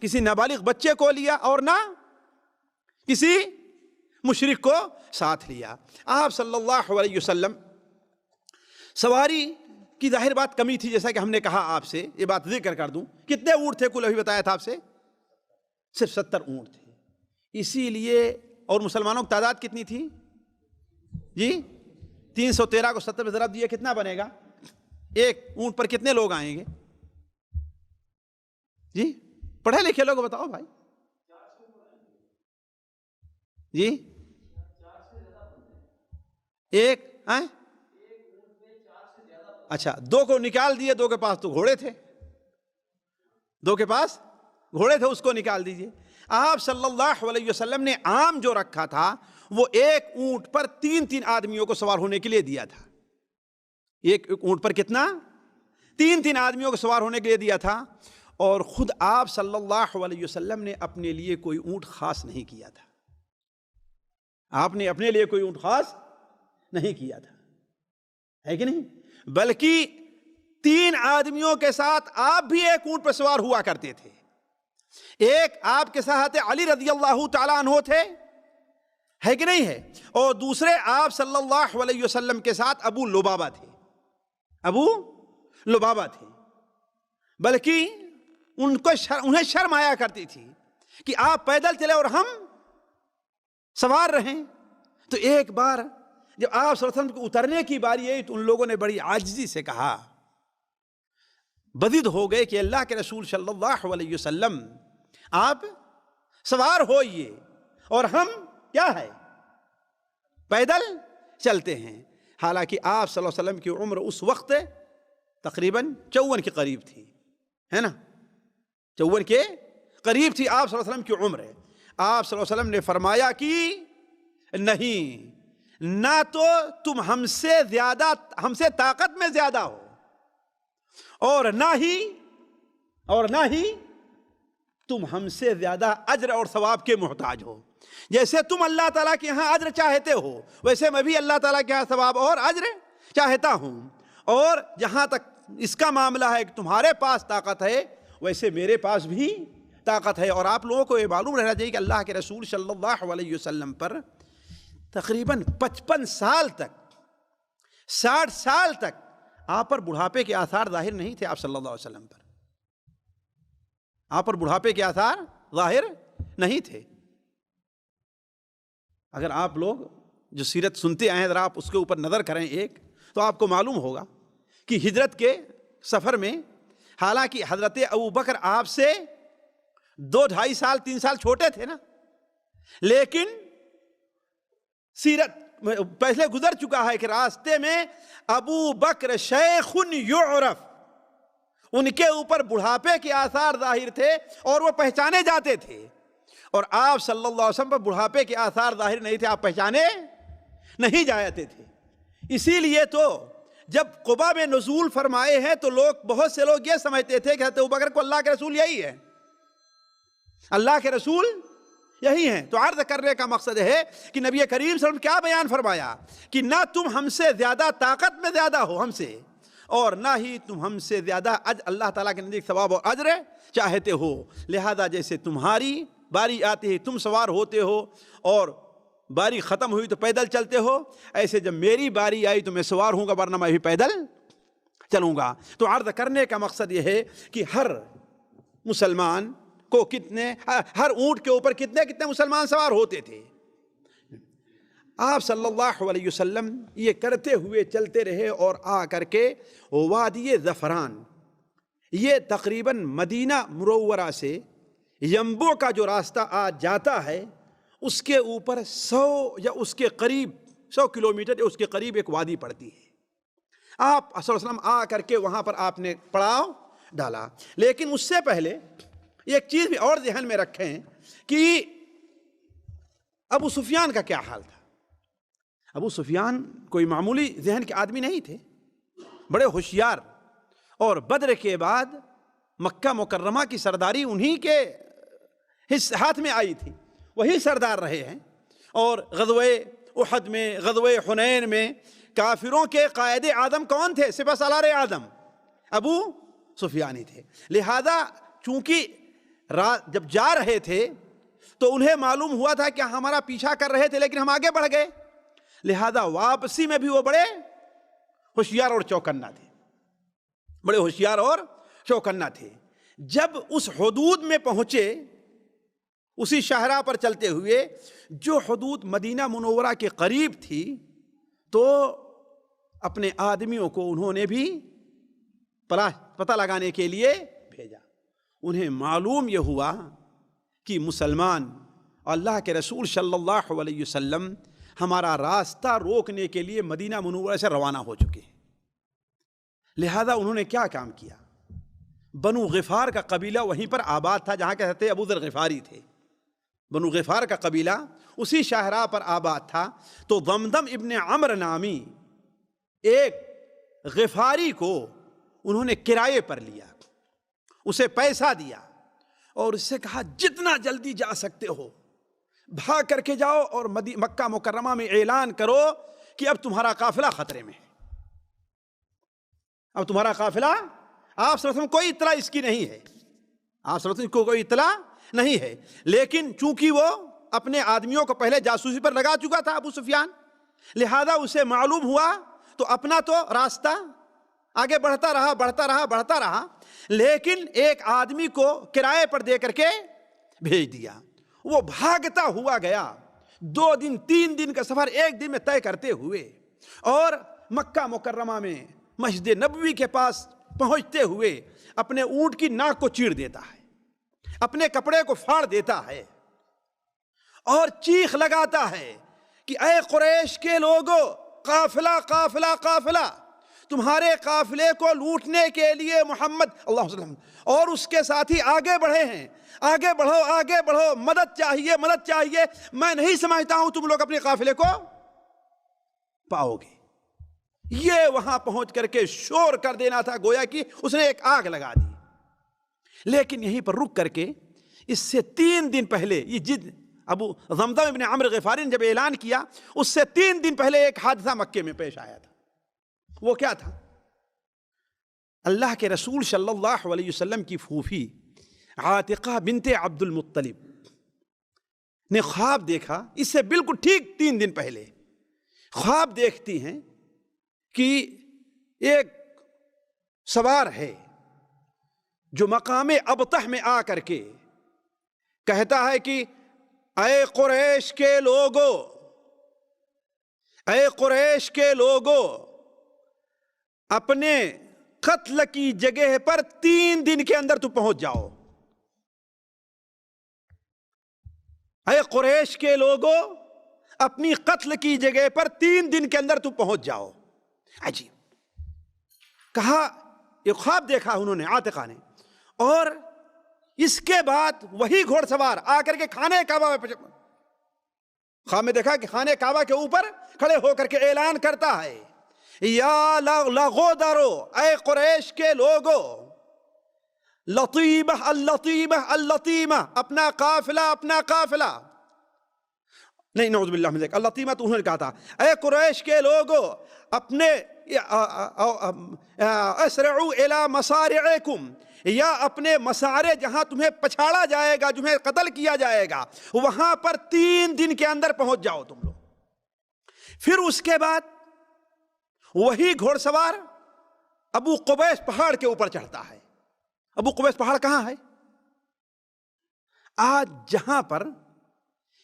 کسی نابالغ بچے کو لیا اور نہ کسی مشرک کو ساتھ لیا. آپ صلی اللہ علیہ وسلم سواری کی ظاہر بات کمی تھی، جیسا کہ ہم نے کہا آپ سے. یہ بات ذکر کر دوں، کتنے اونٹ تھے کل ابھی بتایا تھا آپ سے؟ صرف 70 اونٹ تھے. اسی لیے اور مسلمانوں کی تعداد کتنی تھی جی؟ 313 کو 70 میں ضرب دیے کتنا بنے گا؟ ایک اونٹ پر کتنے لوگ آئیں گے جی؟ پڑھے لکھے لوگ بتاؤ بھائی جی. ایک اچھا 2 کو نکال دیے، 2 کے پاس تو گھوڑے تھے، 2 کے پاس گھوڑے تھے، اس کو نکال دیجئے. آپ صلی اللہ علیہ وسلم نے عام جو رکھا تھا وہ ایک اونٹ پر 3 آدمیوں کو سوار ہونے کے لیے دیا تھا. ایک اونٹ پر کتنا؟ 3 آدمیوں کو سوار ہونے کے لیے دیا تھا. اور خود آپ صلی اللہ علیہ وسلم نے اپنے لیے کوئی اونٹ خاص نہیں کیا تھا. آپ نے اپنے لیے کوئی اونٹ خاص نہیں کیا تھا، ہے کہ نہیں؟ بلکہ 3 آدمیوں کے ساتھ آپ بھی ایک اونٹ پر سوار ہوا کرتے تھے. ایک آپ کے ساتھ علی رضی اللہ تعالیٰ عنہ تھے، ہے کہ نہیں ہے؟ اور دوسرے آپ صلی اللہ علیہ وسلم کے ساتھ ابو لبابہ تھے. ابو لبابہ تھے. بلکہ انہیں شرم آیا کرتی تھی کہ آپ پیدل چلے اور ہم سوار رہیں. تو ایک بار جب آپ صلی اللہ علیہ وسلم کو اترنے کی باری آئی تو ان لوگوں نے بڑی عاجزی سے کہا، بدید ہو گئے کہ اللہ کے رسول صلی اللہ علیہ وسلم آپ سوار ہوئیے اور ہم کیا ہے پیدل چلتے ہیں. حالانکہ آپ صلی اللہ علیہ وسلم کی عمر اس وقت تقریباً 54 کے قریب تھی، ہے نا؟ 54 کے قریب تھی آپ صلی اللہ علیہ وسلم کی عمر. آپ صلی اللہ علیہ وسلم نے فرمایا کہ نہیں، نہ تو تم ہم سے طاقت میں زیادہ ہو اور نہ ہی تم ہم سے زیادہ اجر اور ثواب کے محتاج ہو. جیسے تم اللہ تعالیٰ کے یہاں اجر چاہتے ہو ویسے میں بھی اللہ تعالیٰ کے یہاں ثواب اور اجر چاہتا ہوں. اور جہاں تک اس کا معاملہ ہے کہ تمہارے پاس طاقت ہے ویسے میرے پاس بھی طاقت ہے. اور آپ لوگوں کو یہ معلوم رہنا چاہیے کہ اللہ کے رسول صلی اللہ علیہ وسلم پر تقریباً 55 سال تک 60 سال تک آپ پر بڑھاپے کے آثار ظاہر نہیں تھے. آپ صلی اللہ علیہ وسلم پر آپ پر بڑھاپے کے آثار ظاہر نہیں تھے. اگر آپ لوگ جو سیرت سنتے آئے ہیں ذرا آپ اس کے اوپر نظر کریں ایک تو آپ کو معلوم ہوگا کہ ہجرت کے سفر میں حالانکہ حضرت ابو بکر آپ سے 2-2.5 سال 3 سال چھوٹے تھے نا، لیکن سیرت پہلے گزر چکا ہے کہ راستے میں ابو بکر شیخ یعرف، ان کے اوپر بڑھاپے کے آثار ظاہر تھے اور وہ پہچانے جاتے تھے. اور آپ صلی اللہ علیہ وسلم پر بڑھاپے کے آثار ظاہر نہیں تھے، آپ پہچانے نہیں جاتے تھے. اسی لیے تو جب قباء میں نزول فرمائے ہیں تو بہت سے لوگ یہ سمجھتے تھے کہ حضرت ابوبکر کو اللہ کے رسول یہی ہے، اللہ کے رسول یہی ہیں. تو عرض کرنے کا مقصد ہے کہ نبی کریم صلی اللہ علیہ وسلم کیا بیان فرمایا کہ نہ تم ہم سے زیادہ طاقت میں زیادہ ہو ہم سے اور نہ ہی تم ہم سے زیادہ اللہ تعالیٰ کے نزدیک ثواب اور اجر چاہتے ہو. لہذا جیسے تمہاری باری آتی ہے تم سوار ہوتے ہو اور باری ختم ہوئی تو پیدل چلتے ہو، ایسے جب میری باری آئی تو میں سوار ہوں گا ورنہ میں بھی پیدل چلوں گا. تو عرض کرنے کا مقصد یہ ہے کہ ہر مسلمان کو ہر اونٹ کے اوپر کتنے مسلمان سوار ہوتے تھے. آپ صلی اللہ علیہ وسلم یہ کرتے ہوئے چلتے رہے اور آ کر کے وادی زفران، یہ تقریباً مدینہ منورہ سے ینبوع کا جو راستہ آج جاتا ہے اس کے اوپر 100 یا اس کے قریب 100 کلومیٹر یا اس کے قریب ایک وادی پڑتی ہے. آپ صلی اللہ علیہ وسلم آ کر کے وہاں پر آپ نے پڑاؤ ڈالا. لیکن اس سے پہلے ایک چیز بھی اور ذہن میں رکھیں کہ ابو سفیان کا کیا حال تھا. ابو سفیان کوئی معمولی ذہن کے آدمی نہیں تھے، بڑے ہوشیار، اور بدر کے بعد مکہ مکرمہ کی سرداری انہی کے ہاتھ میں آئی تھی، وہی سردار رہے ہیں. اور غزوہ احد میں، غزوہ حنین میں کافروں کے قائد اعظم کون تھے؟ سپہ سالار اعظم ابو سفیان تھے. لہذا چونکہ جب جا رہے تھے تو انہیں معلوم ہوا تھا کہ ہمارا پیچھا کر رہے تھے لیکن ہم آگے بڑھ گئے. لہذا واپسی میں بھی وہ بڑے ہوشیار اور چوکنا تھے، بڑے ہوشیار اور چوکنا تھے. جب اس حدود میں پہنچے، اسی شاہراہ پر چلتے ہوئے جو حدود مدینہ منورہ کے قریب تھی، تو اپنے آدمیوں کو انہوں نے بھی پتہ لگانے کے لیے بھیجا. انہیں معلوم یہ ہوا کہ مسلمان اللہ کے رسول صلی اللہ علیہ وسلم ہمارا راستہ روکنے کے لیے مدینہ منورہ سے روانہ ہو چکے ہیں. لہذا انہوں نے کیا کام کیا؟ بنو غفار کا قبیلہ وہیں پر آباد تھا جہاں کے حضرت ابو ذر غفاری تھے. بنو غفار کا قبیلہ اسی شاہراہ پر آباد تھا. تو ضمضم ابن عمرو نامی ایک غفاری کو انہوں نے کرائے پر لیا، اسے پیسہ دیا اور اس سے کہا جتنا جلدی جا سکتے ہو بھاگ کر کے جاؤ اور مکہ مکرمہ میں اعلان کرو کہ اب تمہارا قافلہ خطرے میں ہے. اب تمہارا قافلہ، آپ صلی اللہ علیہ وسلم کوئی اطلاع اس کی نہیں ہے، آپ صلی اللہ علیہ وسلم کو کوئی اطلاع نہیں ہے. لیکن چونکہ وہ اپنے آدمیوں کو پہلے جاسوسی پر لگا چکا تھا ابو سفیان، لہذا اسے معلوم ہوا تو اپنا تو راستہ آگے بڑھتا رہا لیکن ایک آدمی کو کرائے پر دے کر کے بھیج دیا. وہ بھاگتا ہوا گیا، 2 دن 3 دن کا سفر 1 دن میں طے کرتے ہوئے، اور مکہ مکرمہ میں مسجد نبوی کے پاس پہنچتے ہوئے اپنے اونٹ کی ناک کو چیر دیتا ہے، اپنے کپڑے کو پھاڑ دیتا ہے اور چیخ لگاتا ہے کہ اے قریش کے لوگو، قافلہ قافلہ قافلہ، تمہارے قافلے کو لوٹنے کے لیے محمد اللہ علیہ وسلم اور اس کے ساتھی آگے بڑھے ہیں. آگے بڑھو، مدد چاہیے. میں نہیں سمجھتا ہوں تم لوگ اپنے قافلے کو پاؤ گے. یہ وہاں پہنچ کر کے شور کر دینا تھا، گویا کہ اس نے ایک آگ لگا دی. لیکن یہیں پر رک کر کے اس سے 3 دن پہلے یہ ابو ضمضم ابن عمرو غفاری نے جب اعلان کیا، اس سے 3 دن پہلے ایک حادثہ مکے میں پیش آیا تھا. وہ کیا تھا؟ اللہ کے رسول صلی اللہ علیہ وسلم کی پھوپھی عاتقہ بنت عبد المطلب نے خواب دیکھا. اس سے بالکل ٹھیک 3 دن پہلے خواب دیکھتی ہیں کہ ایک سوار ہے جو مقام ابطح میں آ کر کے کہتا ہے کہ اے قریش کے لوگو، اپنے قتل کی جگہ پر 3 دن کے اندر تو پہنچ جاؤ. اے قریش کے لوگو، اپنی قتل کی جگہ پر 3 دن کے اندر تو پہنچ جاؤ. عجیب کہا، ایک خواب دیکھا انہوں نے، عاتقہ نے، اور اس کے بعد وہی گھوڑ سوار آ کر کے خانہ کعبہ میں خواب میں دیکھا کہ خانہ کعبہ کے اوپر کھڑے ہو کر کے اعلان کرتا ہے، یا لغودرو، اے قریش کے لوگو، لطیبہ اللطیبہ اللطیمہ، اپنا قافلہ نہیں، نعوذ باللہ من ذلک، اللطیمہ تو انہوں نے کہا تھا. اے قریش کے لوگو، اپنے اسرعوا الی مصارعکم، یا اپنے مسارے جہاں تمہیں پچھاڑا جائے گا، تمہیں قتل کیا جائے گا، وہاں پر 3 دن کے اندر پہنچ جاؤ تم لوگ. پھر اس کے بعد وہی گھوڑ سوار ابو قبیس پہاڑ کے اوپر چڑھتا ہے. ابو قبیس پہاڑ کہاں ہے؟ آج جہاں پر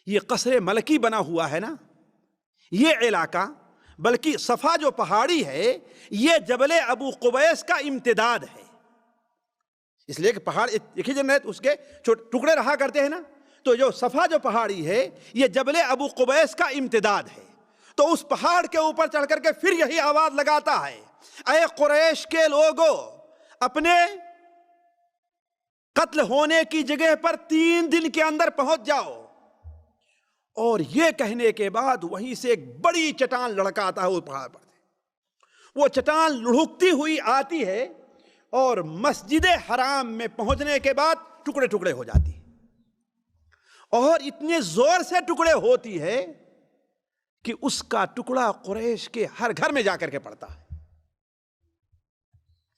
یہ قصر ملکی بنا ہوا ہے نا، یہ علاقہ، بلکہ صفا جو پہاڑی ہے یہ جبل ابو قبیس کا امتداد ہے. اس لیے کہ پہاڑ ایک ہی جنت اس کے ٹکڑے رہا کرتے ہیں نا، تو جو صفا جو پہاڑی ہے یہ جبل ابو قبیس کا امتداد ہے. تو اس پہاڑ کے اوپر چڑھ کر کے پھر یہی آواز لگاتا ہے، اے قریش کے لوگو، اپنے قتل ہونے کی جگہ پر 3 دن کے اندر پہنچ جاؤ. اور یہ کہنے کے بعد وہیں سے ایک بڑی چٹان لڑکاتا ہے وہ پہاڑ پر. وہ چٹان لڑھکتی ہوئی آتی ہے اور مسجد حرام میں پہنچنے کے بعد ٹکڑے ٹکڑے ہو جاتی ہے. اور اتنے زور سے ٹکڑے ہوتی ہے کہ اس کا ٹکڑا قریش کے ہر گھر میں جا کر کے پڑتا ہے.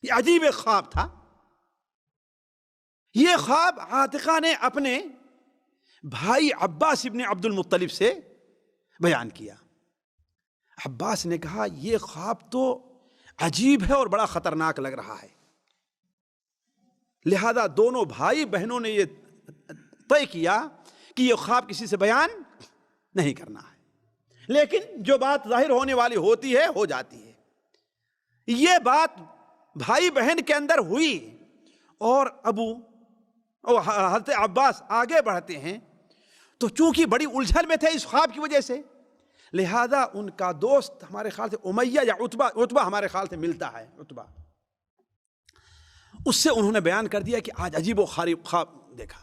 یہ عجیب ایک خواب تھا. یہ خواب عاتقہ نے اپنے بھائی عباس ابن عبد المطلب سے بیان کیا. عباس نے کہا یہ خواب تو عجیب ہے اور بڑا خطرناک لگ رہا ہے. لہذا دونوں بھائی بہنوں نے یہ طے کیا کہ یہ خواب کسی سے بیان نہیں کرنا ہے، لیکن جو بات ظاہر ہونے والی ہوتی ہے ہو جاتی ہے. یہ بات بھائی بہن کے اندر ہوئی اور حضرت عباس آگے بڑھتے ہیں تو چونکہ بڑی الجھن میں تھے اس خواب کی وجہ سے، لہذا ان کا دوست ہمارے خیال سے امیہ یا عتبہ ہمارے خیال سے ملتا ہے، عتبہ، اس سے انہوں نے بیان کر دیا کہ آج عجیب و غریب خواب دیکھا.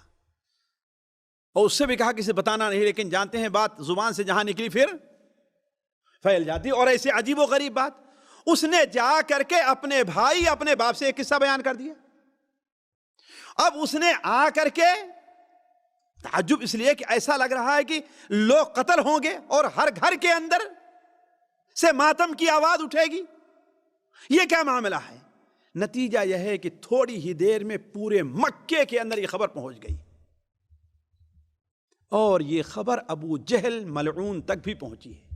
اور اس سے بھی کہا کسی بتانا نہیں، لیکن جانتے ہیں بات زبان سے جہاں نکلی پھر پھیل جاتی. اور ایسے عجیب و غریب بات اس نے جا کر کے اپنے بھائی اپنے باپ سے ایک قصہ بیان کر دیا. اب اس نے آ کر کے تعجب اس لیے کہ ایسا لگ رہا ہے کہ لوگ قتل ہوں گے اور ہر گھر کے اندر سے ماتم کی آواز اٹھے گی. یہ کیا معاملہ ہے؟ نتیجہ یہ ہے کہ تھوڑی ہی دیر میں پورے مکے کے اندر یہ خبر پہنچ گئی اور یہ خبر ابو جہل ملعون تک بھی پہنچی ہے.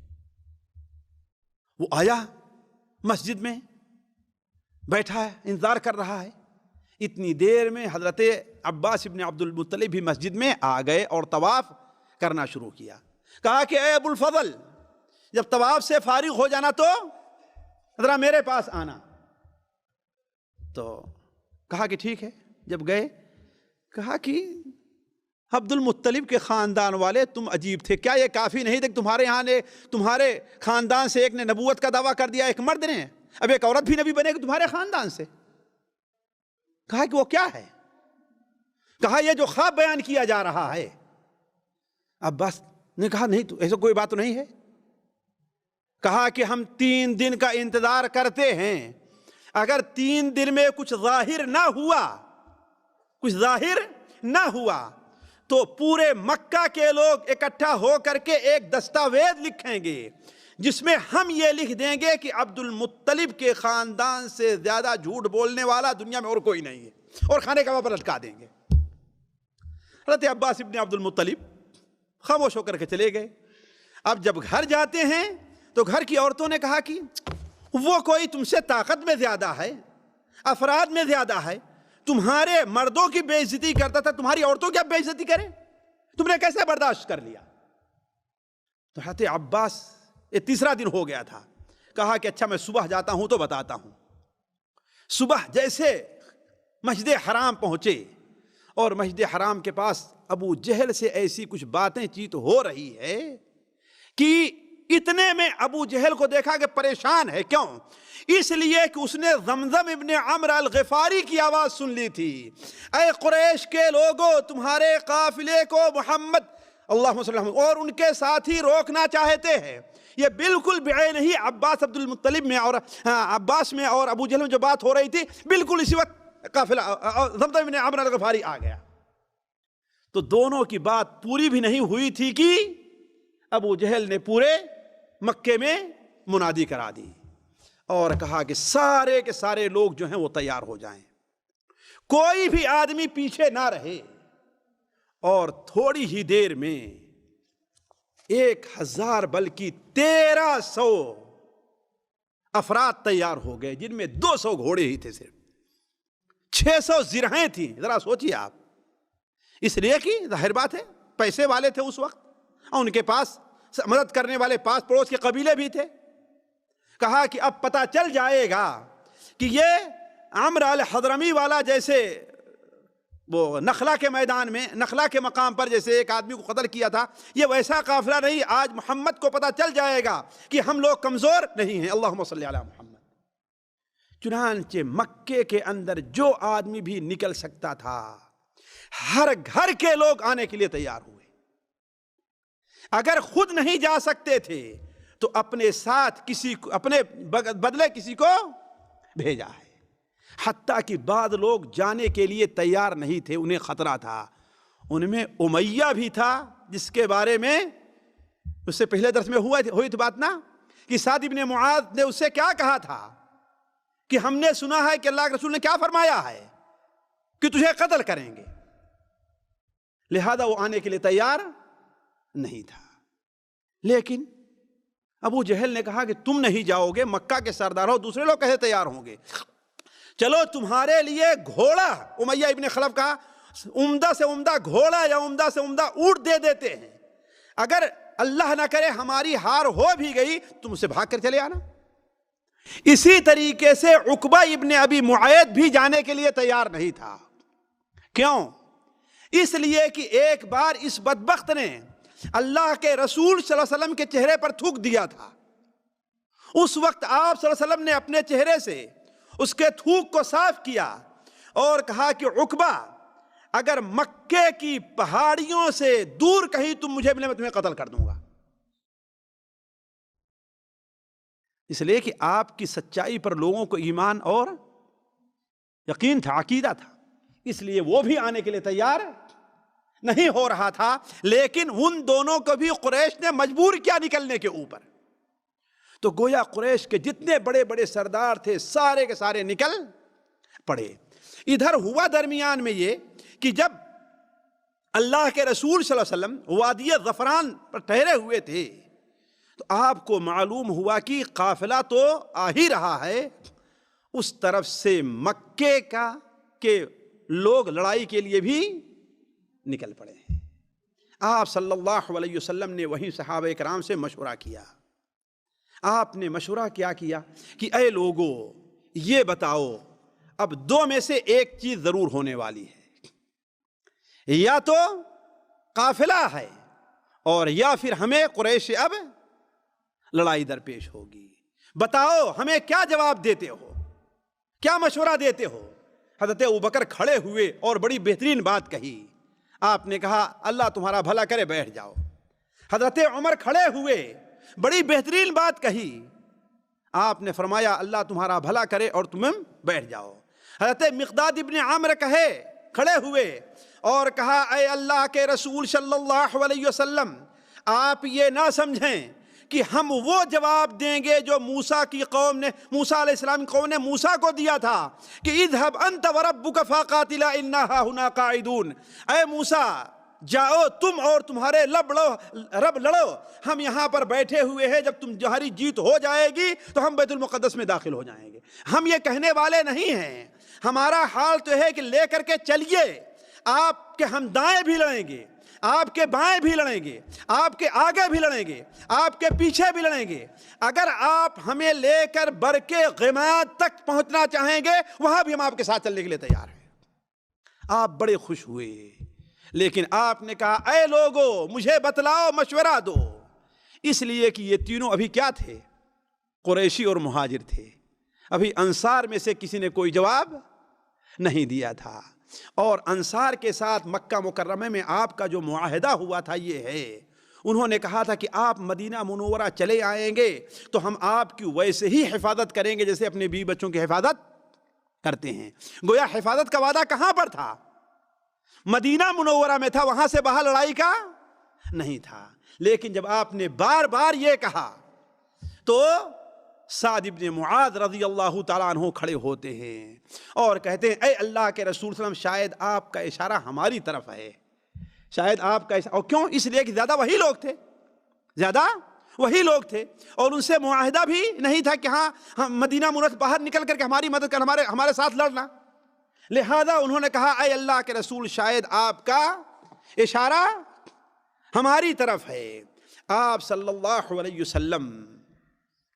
وہ آیا مسجد میں بیٹھا ہے، انتظار کر رہا ہے. اتنی دیر میں حضرت عباس ابن عبد المطلب بھی مسجد میں آ گئے اور طواف کرنا شروع کیا. کہا کہ اے ابو الفضل، جب طواف سے فارغ ہو جانا تو ذرا میرے پاس آنا. تو کہا کہ ٹھیک ہے. جب گئے کہا کہ عبد المطلب کے خاندان والے تم عجیب تھے، کیا یہ کافی نہیں تھے؟ تمہارے یہاں نے تمہارے خاندان سے ایک نے نبوت کا دعویٰ کر دیا، ایک مرد نے، اب ایک عورت بھی نبی بنے گی تمہارے خاندان سے. کہا کہ وہ کیا ہے؟ کہا یہ جو خواب بیان کیا جا رہا ہے. عباس نے کہا نہیں تو ایسا کوئی بات تو نہیں ہے. کہا کہ ہم 3 دن کا انتظار کرتے ہیں، اگر 3 دن میں کچھ ظاہر نہ ہوا تو پورے مکہ کے لوگ اکٹھا ہو کر کے ایک دستاویز لکھیں گے جس میں ہم یہ لکھ دیں گے کہ عبد المطلب کے خاندان سے زیادہ جھوٹ بولنے والا دنیا میں اور کوئی نہیں ہے، اور کھانے کا وہاں پر لٹکا دیں گے. حضرت عباس ابن عبد المطلب خاموش ہو کر کے چلے گئے. اب جب گھر جاتے ہیں تو گھر کی عورتوں نے کہا کہ وہ کوئی تم سے طاقت میں زیادہ ہے، افراد میں زیادہ ہے، تمہارے مردوں کی بے عزتی کرتا تھا، تمہاری عورتوں کی اب بے عزتی کرے، تم نے کیسے برداشت کر لیا؟ تو حضرت عباس، یہ 3را دن ہو گیا تھا، کہا کہ اچھا میں صبح جاتا ہوں تو بتاتا ہوں. صبح جیسے مسجد حرام پہنچے اور مسجد حرام کے پاس ابو جہل سے ایسی کچھ باتیں چیت ہو رہی ہے کہ اتنے میں ابو جہل کو دیکھا کہ پریشان ہے. کیوں؟ اس لیے کہ اس نے زمزم ابن عمرو الغفاری کی آواز سن لی تھی. اے قریش کے لوگوں، تمہارے قافلے کو محمد اللہم صلی اللہ علیہ وسلم اور ان کے ساتھی روکنا چاہتے ہیں. یہ بالکل بعین ہی عباس عبد المطلب میں اور عباس میں اور ابو جہل میں جو بات ہو رہی تھی، بالکل اسی وقت قافلہ زمزم ابن عمرو الغفاری آ گیا. تو دونوں کی بات پوری بھی نہیں ہوئی تھی کہ ابو جہل نے پورے مکے میں منادی کرا دی اور کہا کہ سارے کے سارے لوگ جو ہیں وہ تیار ہو جائیں، کوئی بھی آدمی پیچھے نہ رہے. اور تھوڑی ہی دیر میں 1000 بلکہ 1300 افراد تیار ہو گئے، جن میں 200 گھوڑے ہی تھے، صرف 600 زرہیں تھیں. ذرا سوچیے آپ، اس لیے کہ ظاہر بات ہے پیسے والے تھے اس وقت اور ان کے پاس مدد کرنے والے پاس پڑوس کے قبیلے بھی تھے. کہا کہ اب پتہ چل جائے گا کہ یہ عمرو الحضرمی والا جیسے وہ نخلا کے میدان میں، نخلا کے مقام پر جیسے ایک آدمی کو قتل کیا تھا، یہ ویسا قافلہ نہیں. آج محمد کو پتہ چل جائے گا کہ ہم لوگ کمزور نہیں ہیں. اللہم صلی علی محمد. چنانچہ مکے کے اندر جو آدمی بھی نکل سکتا تھا، ہر گھر کے لوگ آنے کے لیے تیار ہوئے. اگر خود نہیں جا سکتے تھے تو اپنے ساتھ کسی کو، اپنے بدلے کسی کو بھیجا ہے. حتیٰ کہ بعض لوگ جانے کے لیے تیار نہیں تھے، انہیں خطرہ تھا، ان میں امیہ بھی تھا، جس کے بارے میں اس سے پہلے درس میں ہوئی تھی بات نا، کہ سعد ابن معاذ نے اس سے کیا کہا تھا کہ ہم نے سنا ہے کہ اللہ کے رسول نے کیا فرمایا ہے کہ تجھے قتل کریں گے، لہذا وہ آنے کے لیے تیار نہیں تھا۔ لیکن ابو جہل نے کہا کہ تم نہیں جاؤ گے، مکہ کے سردار ہو، دوسرے لوگ کیسے تیار ہوں گے؟ چلو تمہارے لیے گھوڑا، امیہ ابن خلف کا عمدہ سے عمدہ گھوڑا یا عمدہ سے عمدہ اونٹ دے دیتے ہیں، اگر اللہ نہ کرے ہماری ہار ہو بھی گئی تم اسے بھاگ کر چلے آنا۔ اسی طریقے سے عقبہ ابن ابی معیط بھی جانے کے لیے تیار نہیں تھا۔ کیوں؟ اس لیے کہ ایک بار اس بدبخت نے اللہ کے رسول صلی اللہ علیہ وسلم کے چہرے پر تھوک دیا تھا۔ اس وقت آپ صلی اللہ علیہ وسلم نے اپنے چہرے سے اس کے تھوک کو صاف کیا اور کہا کہ عقبہ اگر مکے کی پہاڑیوں سے دور کہیں تم مجھے ملے میں تمہیں قتل کر دوں گا۔ اس لیے کہ آپ کی سچائی پر لوگوں کو ایمان اور یقین تھا، عقیدہ تھا، اس لیے وہ بھی آنے کے لیے تیار نہیں ہو رہا تھا۔ لیکن ان دونوں کو بھی قریش نے مجبور کیا نکلنے کے اوپر، تو گویا قریش کے جتنے بڑے بڑے سردار تھے سارے کے سارے نکل پڑے۔ ادھر ہوا درمیان میں یہ کہ جب اللہ کے رسول صلی اللہ علیہ وسلم وادی غفران پر ٹھہرے ہوئے تھے تو آپ کو معلوم ہوا کہ قافلہ تو آ ہی رہا ہے، اس طرف سے مکے کا کہ لوگ لڑائی کے لیے بھی نکل پڑے ہیں۔ آپ صلی اللہ علیہ وسلم نے وہیں صحابہ کرام سے مشورہ کیا۔ آپ نے مشورہ کیا کہ اے لوگو یہ بتاؤ، اب دو میں سے ایک چیز ضرور ہونے والی ہے، یا تو قافلہ ہے اور یا پھر ہمیں قریش اب لڑائی درپیش ہوگی، بتاؤ ہمیں کیا جواب دیتے ہو، کیا مشورہ دیتے ہو؟ حضرت ابوبکر کھڑے ہوئے اور بڑی بہترین بات کہی۔ آپ نے کہا اللہ تمہارا بھلا کرے، بیٹھ جاؤ۔ حضرت عمر کھڑے ہوئے، بڑی بہترین بات کہی۔ آپ نے فرمایا اللہ تمہارا بھلا کرے اور تم بیٹھ جاؤ۔ حضرت مقداد ابن عامر کھڑے ہوئے اور کہا اے اللہ کے رسول صلی اللہ علیہ وسلم، آپ یہ نہ سمجھیں کہ ہم وہ جواب دیں گے جو موسیٰ علیہ السلام کی قوم نے موسیٰ کو دیا تھا کہ اذهب انت وربک فقاتلا انا ہاہنا قاعدون، اے موسیٰ جاؤ تم اور تمہارے رب لڑو، ہم یہاں پر بیٹھے ہوئے ہیں، جب تمہاری جیت ہو جائے گی تو ہم بیت المقدس میں داخل ہو جائیں گے۔ ہم یہ کہنے والے نہیں ہیں، ہمارا حال تو ہے کہ لے کر کے چلیے، آپ کے ہم دائیں بھی لڑیں گے، آپ کے بائیں بھی لڑیں گے، آپ کے آگے بھی لڑیں گے، آپ کے پیچھے بھی لڑیں گے، اگر آپ ہمیں لے کر برکے غماد تک پہنچنا چاہیں گے وہاں بھی ہم آپ کے ساتھ چلنے کے لیے تیار ہیں۔ آپ بڑے خوش ہوئے، لیکن آپ نے کہا اے لوگو مجھے بتلاؤ، مشورہ دو، اس لیے کہ یہ تینوں ابھی کیا تھے؟ قریشی اور مہاجر تھے، ابھی انصار میں سے کسی نے کوئی جواب نہیں دیا تھا۔ اور انصار کے ساتھ مکہ مکرمہ میں آپ کا جو معاہدہ ہوا تھا یہ ہے، انہوں نے کہا تھا کہ آپ مدینہ منورہ چلے آئیں گے تو ہم آپ کی ویسے ہی حفاظت کریں گے جیسے اپنے بیوی بچوں کی حفاظت کرتے ہیں۔ گویا حفاظت کا وعدہ کہاں پر تھا؟ مدینہ منورہ میں تھا، وہاں سے باہر لڑائی کا نہیں تھا۔ لیکن جب آپ نے بار بار یہ کہا تو سعد ابن معاذ رضی اللہ تعالیٰ عنہ کھڑے ہوتے ہیں اور کہتے ہیں اے اللہ کے رسول صلی اللہ علیہ وسلم، شاید آپ کا اشارہ ہماری طرف ہے، شاید آپ کا اشارہ، اور کیوں؟ اس لیے کہ زیادہ وہی لوگ تھے اور ان سے معاہدہ بھی نہیں تھا کہ ہاں ہم مدینہ منورہ سے باہر نکل کر کے ہماری مدد کر، ہمارے ساتھ لڑنا۔ لہذا انہوں نے کہا اے اللہ کے رسول، شاید آپ کا اشارہ ہماری طرف ہے۔ آپ صلی اللہ علیہ وسلم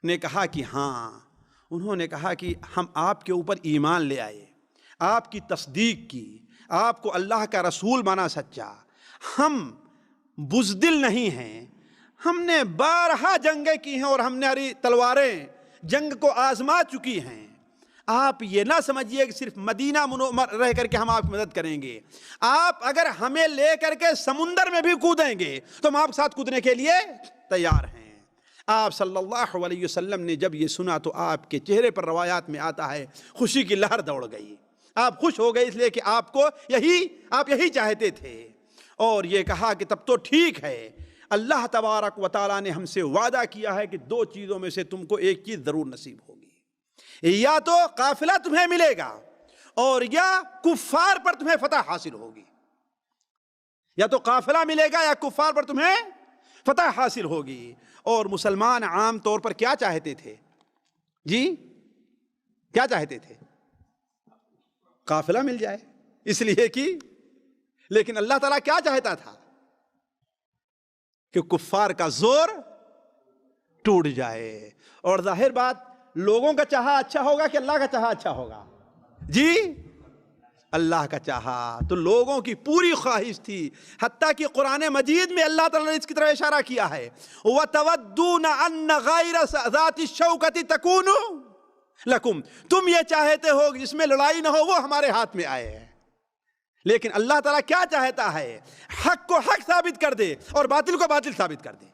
نے کہا کہ ہاں، انہوں نے کہا کہ ہم آپ کے اوپر ایمان لے آئے، آپ کی تصدیق کی، آپ کو اللہ کا رسول مانا سچا، ہم بزدل نہیں ہیں، ہم نے بارہا جنگیں کی ہیں اور ہم نے ہماری تلواریں جنگ کو آزما چکی ہیں۔ آپ یہ نہ سمجھیے کہ صرف مدینہ منورہ رہ کر کے ہم آپ کی مدد کریں گے، آپ اگر ہمیں لے کر کے سمندر میں بھی کودیں گے تو ہم آپ کے ساتھ کودنے کے لیے تیار ہیں۔ آپ صلی اللہ علیہ وسلم نے جب یہ سنا تو آپ کے چہرے پر روایات میں آتا ہے خوشی کی لہر دوڑ گئی، آپ خوش ہو گئے، اس لیے کہ آپ یہی چاہتے تھے۔ اور یہ کہا کہ تب تو ٹھیک ہے، اللہ تبارک و تعالیٰ نے ہم سے وعدہ کیا ہے کہ دو چیزوں میں سے تم کو ایک چیز ضرور نصیب ہوگی، یا تو قافلہ تمہیں ملے گا اور یا کفار پر تمہیں فتح حاصل ہوگی، یا تو قافلہ ملے گا یا کفار پر تمہیں فتح حاصل ہوگی۔ اور مسلمان عام طور پر کیا چاہتے تھے؟ جی کیا چاہتے تھے؟ قافلہ مل جائے، اس لیے کہ لیکن اللہ تعالیٰ کیا چاہتا تھا؟ کہ کفار کا زور ٹوٹ جائے۔ اور ظاہر بات، لوگوں کا چاہا اچھا ہوگا کہ اللہ کا چاہا اچھا ہوگا؟ جی اللہ کا چاہا۔ تو لوگوں کی پوری خواہش تھی، حتیٰ کہ قرآن مجید میں اللہ تعالیٰ نے اس کی طرف اشارہ کیا ہے، وَتَوَدُّونَ أَنَّ غَيْرَ ذَاتِ الشَّوْكَةِ تَكُونُ لَكُمْ، تم یہ چاہتے ہو جس میں لڑائی نہ ہو وہ ہمارے ہاتھ میں آئے۔ لیکن اللہ تعالیٰ کیا چاہتا ہے؟ حق کو حق ثابت کر دے اور باطل کو باطل ثابت کر دے۔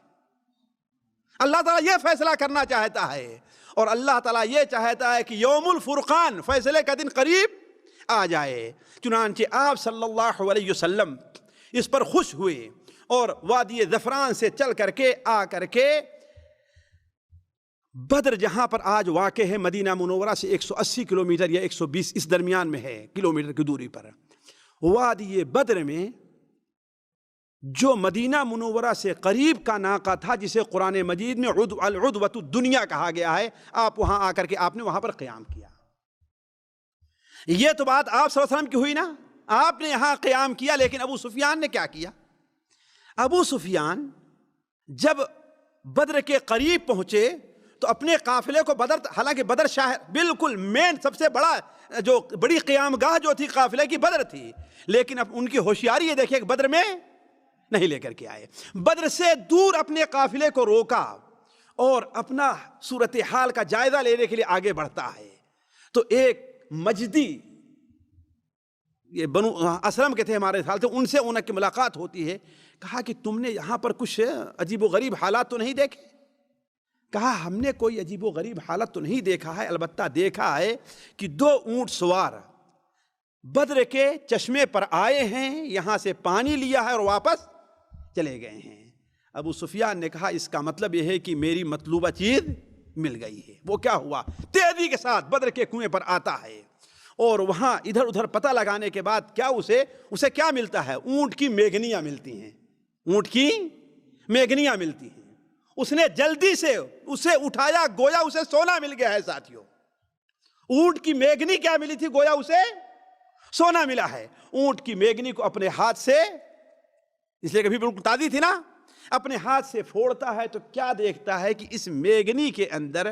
اللہ تعالیٰ یہ فیصلہ کرنا چاہتا ہے، اور اللہ تعالیٰ یہ چاہتا ہے کہ یوم الفرقان، فیصلے کا دن قریب آ جائے۔ چنانچہ آپ صلی اللہ علیہ وسلم اس پر خوش ہوئے اور وادی زفران سے چل کر کے آ کر کے بدر، جہاں پر آج واقع ہے، مدینہ منورہ سے 180 کلومیٹر یا 120 اس درمیان میں ہے کلومیٹر کی دوری پر، وادی بدر میں جو مدینہ منورہ سے قریب کا ناقہ تھا، جسے قرآن مجید میں العدوۃ الدنیا کہا گیا ہے، آپ وہاں آ کر کے آپ نے وہاں پر قیام کیا۔ یہ تو بات آپ صلی اللہ علیہ وسلم کی ہوئی نا، آپ نے یہاں قیام کیا، لیکن ابو سفیان نے کیا کیا؟ ابو سفیان جب بدر کے قریب پہنچے تو اپنے قافلے کو بدر، حالانکہ بدر شہر بالکل مین سب سے بڑی قیام گاہ جو تھی قافلے کی بدر تھی، لیکن اب ان کی ہوشیاری یہ دیکھیں کہ بدر میں نہیں لے کر کے آئے، بدر سے دور اپنے قافلے کو روکا اور اپنا صورتحال کا جائزہ لینے کے لیے آگے بڑھتا ہے۔ تو ایک مجدی، یہ بنو اسلم کے تھے ہمارے سال سے، ان سے ان کی ملاقات ہوتی ہے۔ کہا کہ تم نے یہاں پر کچھ عجیب و غریب حالات تو نہیں دیکھے؟ کہا ہم نے کوئی عجیب و غریب حالت تو نہیں دیکھا ہے، البتہ دیکھا ہے کہ 2 اونٹ سوار بدر کے چشمے پر آئے ہیں، یہاں سے پانی لیا ہے اور واپس چلے گئے ہیں۔ ابو سفیان نے کہا اس کا مطلب یہ ہے کہ میری مطلوبہ چیز مل گئی ہے۔ وہ کیا ہوا؟ تیزی کے ساتھ بدر کے کنویں پر آتا ہے اور وہاں ادھر ادھر پتہ لگانے کے بعد کیا اسے کیا ملتا ہے؟ اونٹ کی میگنیاں ملتی ہیں، اونٹ کی میگنیاں ملتی ہیں۔ اس نے جلدی سے اسے اٹھایا، گویا اسے سونا مل گیا ہے۔ ساتھیوں، اونٹ کی میگنی کیا ملی تھی؟ گویا اسے سونا ملا ہے۔ اونٹ کی میگنی کو اپنے ہاتھ سے، اس لیے کبھی بالکل تازی تھی نا، اپنے ہاتھ سے پھوڑتا ہے تو کیا دیکھتا ہے کہ اس میگنی کے اندر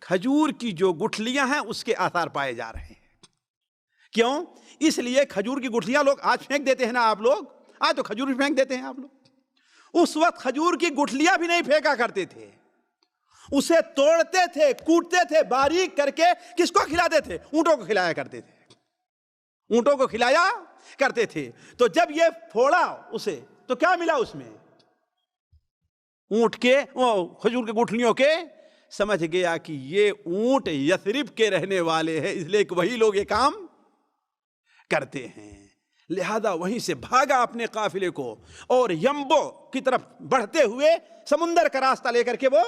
کھجور کی جو گٹھلیاں ہیں اس کے آثار پائے جا رہے ہیں۔ کیوں؟ اس لیے کھجور کی گٹھلیاں لوگ آج پھینک دیتے ہیں نا، آپ لوگ آج تو کھجور بھی پھینک دیتے ہیں آپ لوگ، اس وقت کھجور کی گٹھلیاں بھی نہیں پھینکا کرتے تھے، اسے توڑتے تھے، کوٹتے تھے باریک کر کے۔ کس کو کھلاتے تھے؟ اونٹوں کو کھلایا کرتے تھے، اونٹوں کو کھلایا کرتے تھے۔ تو جب یہ پھوڑا اسے تو کیا ملا اس میں؟ اونٹ کے، کھجور کے گٹھلیوں کے۔ سمجھ گیا کہ یہ اونٹ یثرب کے رہنے والے ہیں، اس لیے کہ وہی لوگ یہ کام کرتے ہیں۔ لہذا وہیں سے بھاگا اپنے قافلے کو اور یمبو کی طرف بڑھتے ہوئے سمندر کا راستہ لے کر کے وہ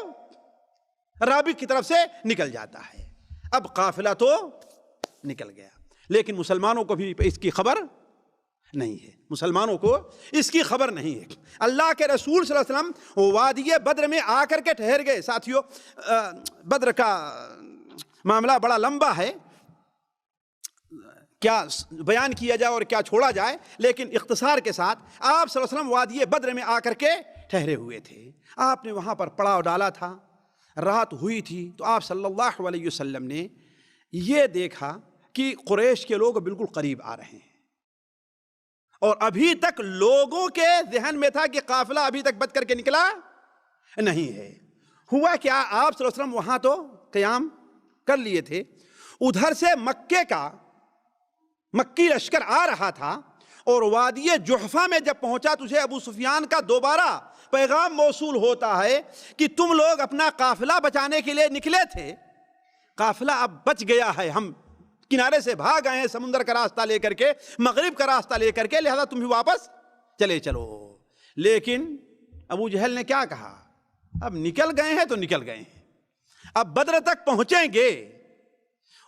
رابغ کی طرف سے نکل جاتا ہے۔ اب قافلہ تو نکل گیا، لیکن مسلمانوں کو بھی اس کی خبر نہیں ہے، مسلمانوں کو اس کی خبر نہیں ہے۔ اللہ کے رسول صلی اللہ علیہ وسلم وادی بدر میں آ کر کے ٹھہر گئے۔ ساتھیوں، بدر کا معاملہ بڑا لمبا ہے، کیا بیان کیا جائے اور کیا چھوڑا جائے، لیکن اختصار کے ساتھ آپ صلی اللہ علیہ وسلم وادی بدر میں آ کر کے ٹھہرے ہوئے تھے۔ آپ نے وہاں پر پڑاؤ ڈالا تھا، رات ہوئی تھی، تو آپ صلی اللہ علیہ وسلم نے یہ دیکھا کہ قریش کے لوگ بالکل قریب آ رہے ہیں، اور ابھی تک لوگوں کے ذہن میں تھا کہ قافلہ ابھی تک بچ کر کے نکلا نہیں ہے۔ ہوا کیا؟ آپ صلی اللہ علیہ وسلم وہاں تو قیام کر لیے تھے، ادھر سے مکی لشکر آ رہا تھا، اور وادی جحفہ میں جب پہنچا تجھے ابو سفیان کا دوبارہ پیغام موصول ہوتا ہے کہ تم لوگ اپنا قافلہ بچانے کے لیے نکلے تھے، قافلہ اب بچ گیا ہے، ہم کنارے سے بھاگ آئے ہیں سمندر کا راستہ لے کر کے، مغرب کا راستہ لے کر کے، لہذا تم بھی واپس چلے چلو. لیکن ابو جہل نے کیا کہا؟ اب نکل گئے ہیں تو نکل گئے ہیں، اب بدر تک پہنچیں گے،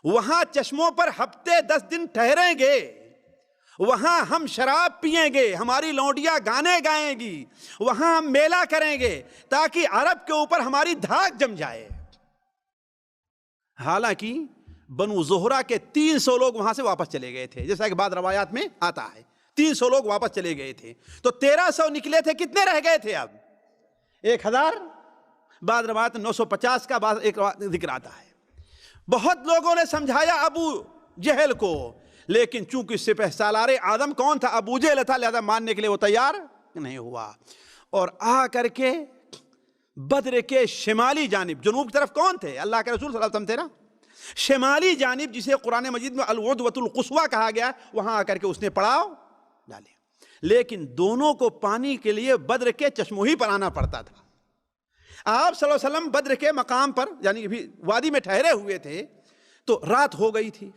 وہاں چشموں پر ہفتے 10 دن ٹھہریں گے، وہاں ہم شراب پیئیں گے، ہماری لونڈیاں گانے گائیں گی، وہاں ہم میلہ کریں گے تاکہ عرب کے اوپر ہماری دھاک جم جائے. حالانکہ بنو زہرہ کے 300 لوگ وہاں سے واپس چلے گئے تھے، جیسا کہ بعض روایات میں آتا ہے 300 لوگ واپس چلے گئے تھے. تو 1300 نکلے تھے، کتنے رہ گئے تھے؟ اب 1000، بعض روایات 950 کا بعض ایک ذکر آتا ہے. بہت لوگوں نے سمجھایا ابو جہل کو، لیکن چونکہ سپہ سالار اعظم کون تھا؟ ابو جہل تھا، لہذا ماننے کے لیے وہ تیار نہیں ہوا. اور آ کر کے بدر کے شمالی جانب، جنوب کی طرف کون تھے؟ اللہ کے رسول صلی اللہ علیہ وسلم تھے نا. شمالی جانب جسے قرآن مجید میں العدوۃ القصویٰ کہا گیا، وہاں آ کر کے اس نے پڑاؤ ڈالے. لیکن دونوں کو پانی کے لیے بدر کے چشموں ہی پر آنا پڑتا تھا. آپ صلی اللہ علیہ وسلم بدر کے مقام پر یعنی ابھی وادی میں ٹھہرے ہوئے تھے تو رات ہو گئی تھی.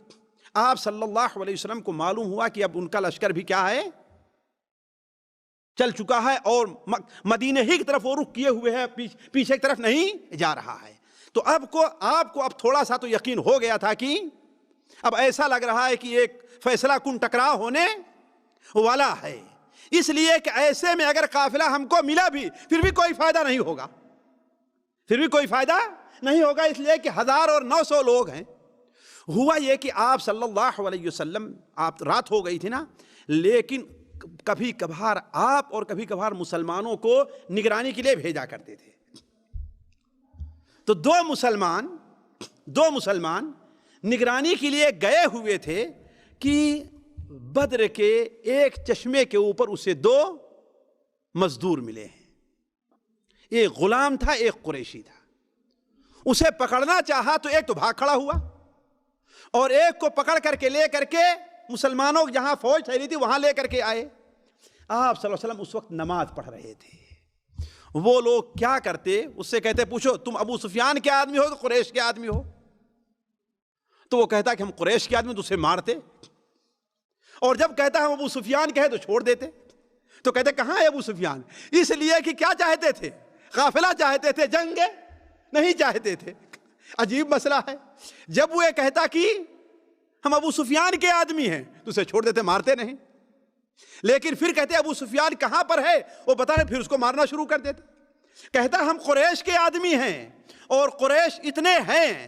آپ صلی اللہ علیہ وسلم کو معلوم ہوا کہ اب ان کا لشکر بھی کیا ہے، چل چکا ہے اور مدینہ ہی کی طرف وہ رخ کیے ہوئے ہے، پیچھے کی طرف نہیں جا رہا ہے. تو آپ کو اب تھوڑا سا تو یقین ہو گیا تھا کہ اب ایسا لگ رہا ہے کہ ایک فیصلہ کن ٹکراؤ ہونے والا ہے. اس لیے کہ ایسے میں اگر قافلہ ہم کو ملا بھی پھر بھی کوئی فائدہ نہیں ہوگا، پھر بھی کوئی فائدہ نہیں ہوگا، اس لیے کہ 1000 اور 900 لوگ ہیں. ہوا یہ کہ آپ صلی اللہ علیہ وسلم، آپ رات ہو گئی تھی نا، لیکن کبھی کبھار آپ اور کبھی کبھار مسلمانوں کو نگرانی کے لیے بھیجا کرتے تھے. تو دو مسلمان نگرانی کے لیے گئے ہوئے تھے کہ بدر کے ایک چشمے کے اوپر اسے 2 مزدور ملے ہیں. ایک غلام تھا، ایک قریشی تھا. اسے پکڑنا چاہا تو ایک تو بھاگ کھڑا ہوا اور ایک کو پکڑ کر کے لے کر کے مسلمانوں جہاں فوج ٹھہری تھی وہاں لے کر کے آئے. آپ صلی اللہ علیہ وسلم اس وقت نماز پڑھ رہے تھے. وہ لوگ کیا کرتے، اس سے کہتے پوچھو تم ابو سفیان کے آدمی ہو تو قریش کے آدمی ہو؟ تو وہ کہتا کہ ہم قریش کے آدمی، تو اسے مارتے. اور جب کہتا ہم ابو سفیان کہے تو چھوڑ دیتے. تو کہتے کہاں ہے ابو سفیان؟ اس لیے کہ کیا چاہتے تھے؟ قافلہ چاہتے تھے، جنگ نہیں چاہتے تھے. عجیب مسئلہ ہے. جب وہ یہ کہتا کہ ہم ابو سفیان کے آدمی ہیں تو اسے چھوڑ دیتے، مارتے نہیں. لیکن پھر کہتے ابو سفیان کہاں پر ہے وہ بتا رہے، پھر اس کو مارنا شروع کر دیتے. کہتا ہم قریش کے آدمی ہیں اور قریش اتنے ہیں،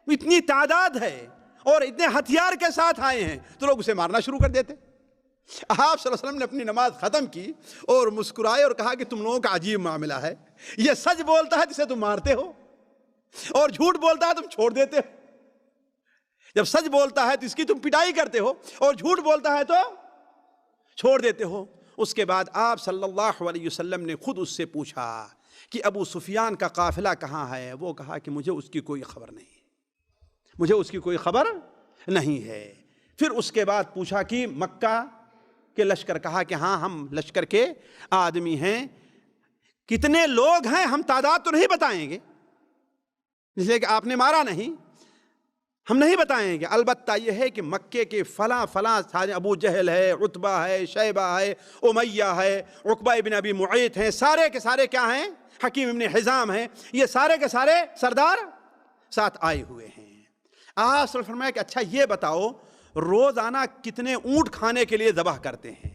اتنی تعداد ہے اور اتنے ہتھیار کے ساتھ آئے ہیں، تو لوگ اسے مارنا شروع کر دیتے. آپ صلی اللہ علیہ وسلم نے اپنی نماز ختم کی اور مسکرائے اور کہا کہ تم لوگوں کا عجیب معاملہ ہے. یہ سچ بولتا ہے جسے تم مارتے ہو، اور جھوٹ بولتا ہے تم چھوڑ دیتے ہو. جب سچ بولتا ہے تو اس کی تم پٹائی کرتے ہو اور جھوٹ بولتا ہے تو چھوڑ دیتے ہو. اس کے بعد آپ صلی اللہ علیہ وسلم نے خود اس سے پوچھا کہ ابو سفیان کا قافلہ کہاں ہے؟ وہ کہا کہ مجھے اس کی کوئی خبر نہیں، مجھے اس کی کوئی خبر نہیں ہے. پھر اس کے بعد پوچھا کہ مکہ کے لشکر، کہا کہ ہاں ہم لشکر کے آدمی ہیں. کتنے لوگ ہیں ہم تعداد تو نہیں بتائیں گے، اس لیے کہ آپ نے مارا نہیں، ہم نہیں بتائیں گے. البتہ یہ ہے کہ مکے کے فلاں سارے، ابو جہل ہے، عتبہ ہے، شیبہ ہے، امیہ ہے، عقبہ ابن ابی معیط ہیں، سارے کے سارے کیا ہیں؟ حکیم ابن حزام ہیں. یہ سارے کے سارے سردار ساتھ آئے ہوئے ہیں. آپ صلی اللہ علیہ وسلم فرمایا کہ اچھا یہ بتاؤ روزانہ کتنے اونٹ کھانے کے لیے ذبح کرتے ہیں؟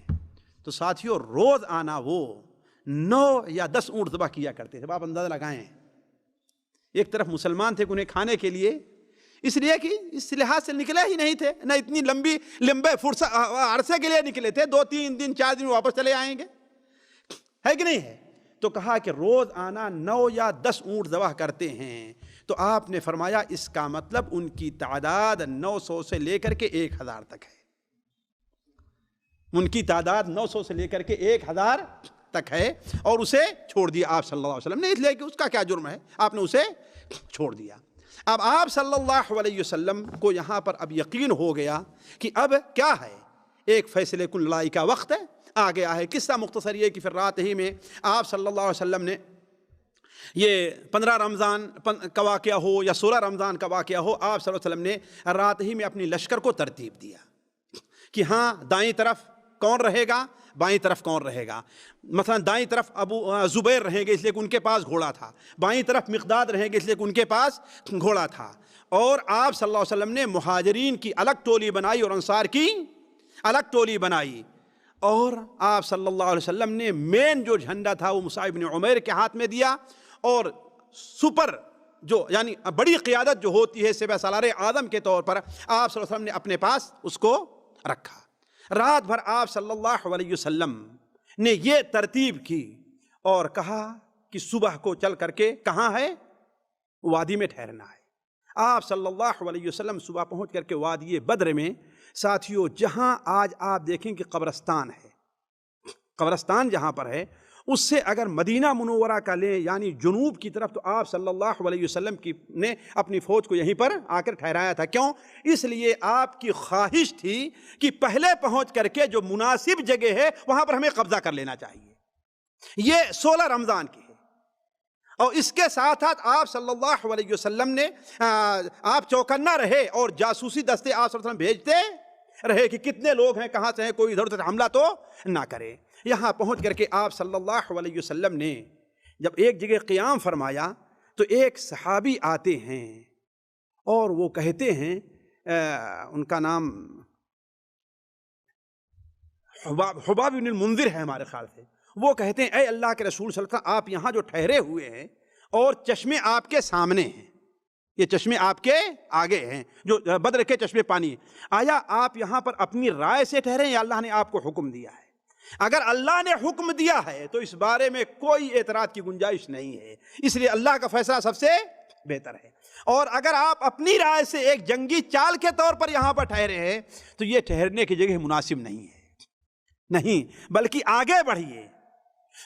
تو ساتھیوں روز آنا وہ 9 یا 10 اونٹ ذبح کیا کرتے تھے. آپ اندازہ لگائیں، ایک طرف مسلمان تھے کہ انہیں کھانے کے لیے، اس لیے کہ اس لحاظ سے نکلے ہی نہیں تھے، نہ اتنی لمبے عرصے کے لیے نکلے تھے، 2-3 دن 4 دن واپس چلے آئیں گے، ہے کہ نہیں ہے؟ تو کہا کہ روز آنا 9 یا 10 اونٹ ذبح کرتے ہیں. تو آپ نے فرمایا اس کا مطلب ان کی تعداد 900 سے لے کر کے 1000 تک ہے. ان کی تعداد 900 سے لے کر کے 1000 تک ہے، اور اسے چھوڑ دیا آپ صلی اللہ علیہ وسلم نے، اس لیے کہ اس کا کیا جرم ہے، آپ نے اسے چھوڑ دیا. اب آپ صلی اللہ علیہ وسلم کو یہاں پر اب یقین ہو گیا کہ اب کیا ہے، ایک فیصلے کن لڑائی کا وقت ہے، آ گیا ہے. قصہ مختصر یہ کہ پھر رات ہی میں آپ صلی اللہ علیہ وسلم نے، یہ 15 رمضان کا واقعہ ہو یا 16 رمضان کا واقعہ ہو، آپ صلی اللہ علیہ وسلم نے رات ہی میں اپنی لشکر کو ترتیب دیا کہ ہاں دائیں طرف کون رہے گا، بائیں طرف کون رہے گا. مثلا دائیں طرف ابو زبیر رہیں گے اس لیے کہ ان کے پاس گھوڑا تھا، بائیں طرف مقداد رہیں گے اس لیے کہ ان کے پاس گھوڑا تھا. اور آپ صلی اللہ علیہ وسلم نے مہاجرین کی الگ ٹولی بنائی اور انصار کی الگ ٹولی بنائی. اور آپ صلی اللہ علیہ وسلم نے مین جو جھنڈا تھا وہ مصعب بن عمیر کے ہاتھ میں دیا، اور سپر جو یعنی بڑی قیادت جو ہوتی ہے سپہ سالار اعظم کے طور پر آپ صلی اللہ علیہ وسلم نے اپنے پاس اس کو رکھا. رات بھر آپ صلی اللہ علیہ وسلم نے یہ ترتیب کی اور کہا کہ صبح کو چل کر کے کہاں ہے، وادی میں ٹھہرنا ہے. آپ صلی اللہ علیہ وسلم صبح پہنچ کر کے وادی بدر میں، ساتھیوں جہاں آج آپ دیکھیں کہ قبرستان ہے، قبرستان جہاں پر ہے اس سے اگر مدینہ منورہ کا لیں یعنی جنوب کی طرف، تو آپ صلی اللہ علیہ وسلم نے اپنی فوج کو یہیں پر آ کر ٹھہرایا تھا. کیوں؟ اس لیے آپ کی خواہش تھی کہ پہلے پہنچ کر کے جو مناسب جگہ ہے وہاں پر ہمیں قبضہ کر لینا چاہیے. یہ 16 رمضان کی ہے. اور اس کے ساتھ ساتھ آپ صلی اللہ علیہ وسلم نے آپ چوکنا رہے اور جاسوسی دستے آپ صلی اللہ علیہ وسلم بھیجتے رہے کہ کتنے لوگ ہیں، کہاں سے ہیں، کوئی ادھر ادھر حملہ تو نہ کرے. یہاں پہنچ کر کے آپ صلی اللہ علیہ وسلم نے جب ایک جگہ قیام فرمایا تو ایک صحابی آتے ہیں اور وہ کہتے ہیں، ان کا نام حباب بن المنذر ہے ہمارے خیال سے. وہ کہتے ہیں اے اللہ کے رسول صلی اللہ علیہ وسلم، آپ یہاں جو ٹھہرے ہوئے ہیں اور چشمے آپ کے سامنے ہیں، یہ چشمے آپ کے آگے ہیں جو بدر کے چشمے پانی، آیا آپ یہاں پر اپنی رائے سے ٹھہرے یا اللہ نے آپ کو حکم دیا ہے؟ اگر اللہ نے حکم دیا ہے تو اس بارے میں کوئی اعتراض کی گنجائش نہیں ہے، اس لیے اللہ کا فیصلہ سب سے بہتر ہے. اور اگر آپ اپنی رائے سے ایک جنگی چال کے طور پر یہاں پر ٹھہرے ہیں تو یہ ٹھہرنے کی جگہ مناسب نہیں ہے، نہیں، بلکہ آگے بڑھیے.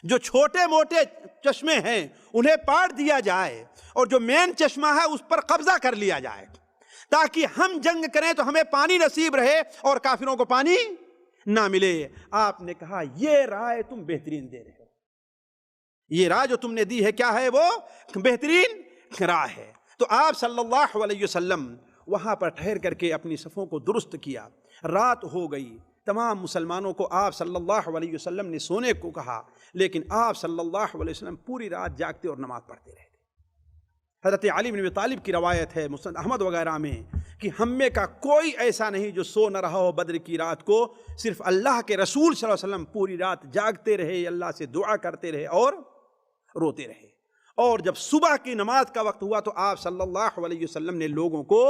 جو چھوٹے موٹے چشمے ہیں انہیں پاٹ دیا جائے اور جو مین چشمہ ہے اس پر قبضہ کر لیا جائے تاکہ ہم جنگ کریں تو ہمیں پانی نصیب رہے اور کافروں کو پانی نہ ملے. آپ نے کہا یہ رائے تم بہترین دے رہے ہو، یہ رائے جو تم نے دی ہے کیا ہے، وہ بہترین رائے ہے. تو آپ صلی اللہ علیہ وسلم وہاں پر ٹھہر کر کے اپنی صفوں کو درست کیا. رات ہو گئی، تمام مسلمانوں کو آپ صلی اللہ علیہ وسلم نے سونے کو کہا، لیکن آپ صلی اللہ علیہ وسلم پوری رات جاگتے اور نماز پڑھتے رہتے. حضرت علی بن ابی طالب کی روایت ہے مسند احمد وغیرہ میں کہ ہم میں کا کوئی ایسا نہیں جو سو نہ رہا ہو بدر کی رات کو، صرف اللہ کے رسول صلی اللہ علیہ وسلم پوری رات جاگتے رہے، اللہ سے دعا کرتے رہے اور روتے رہے. اور جب صبح کی نماز کا وقت ہوا تو آپ صلی اللہ علیہ وسلم نے لوگوں کو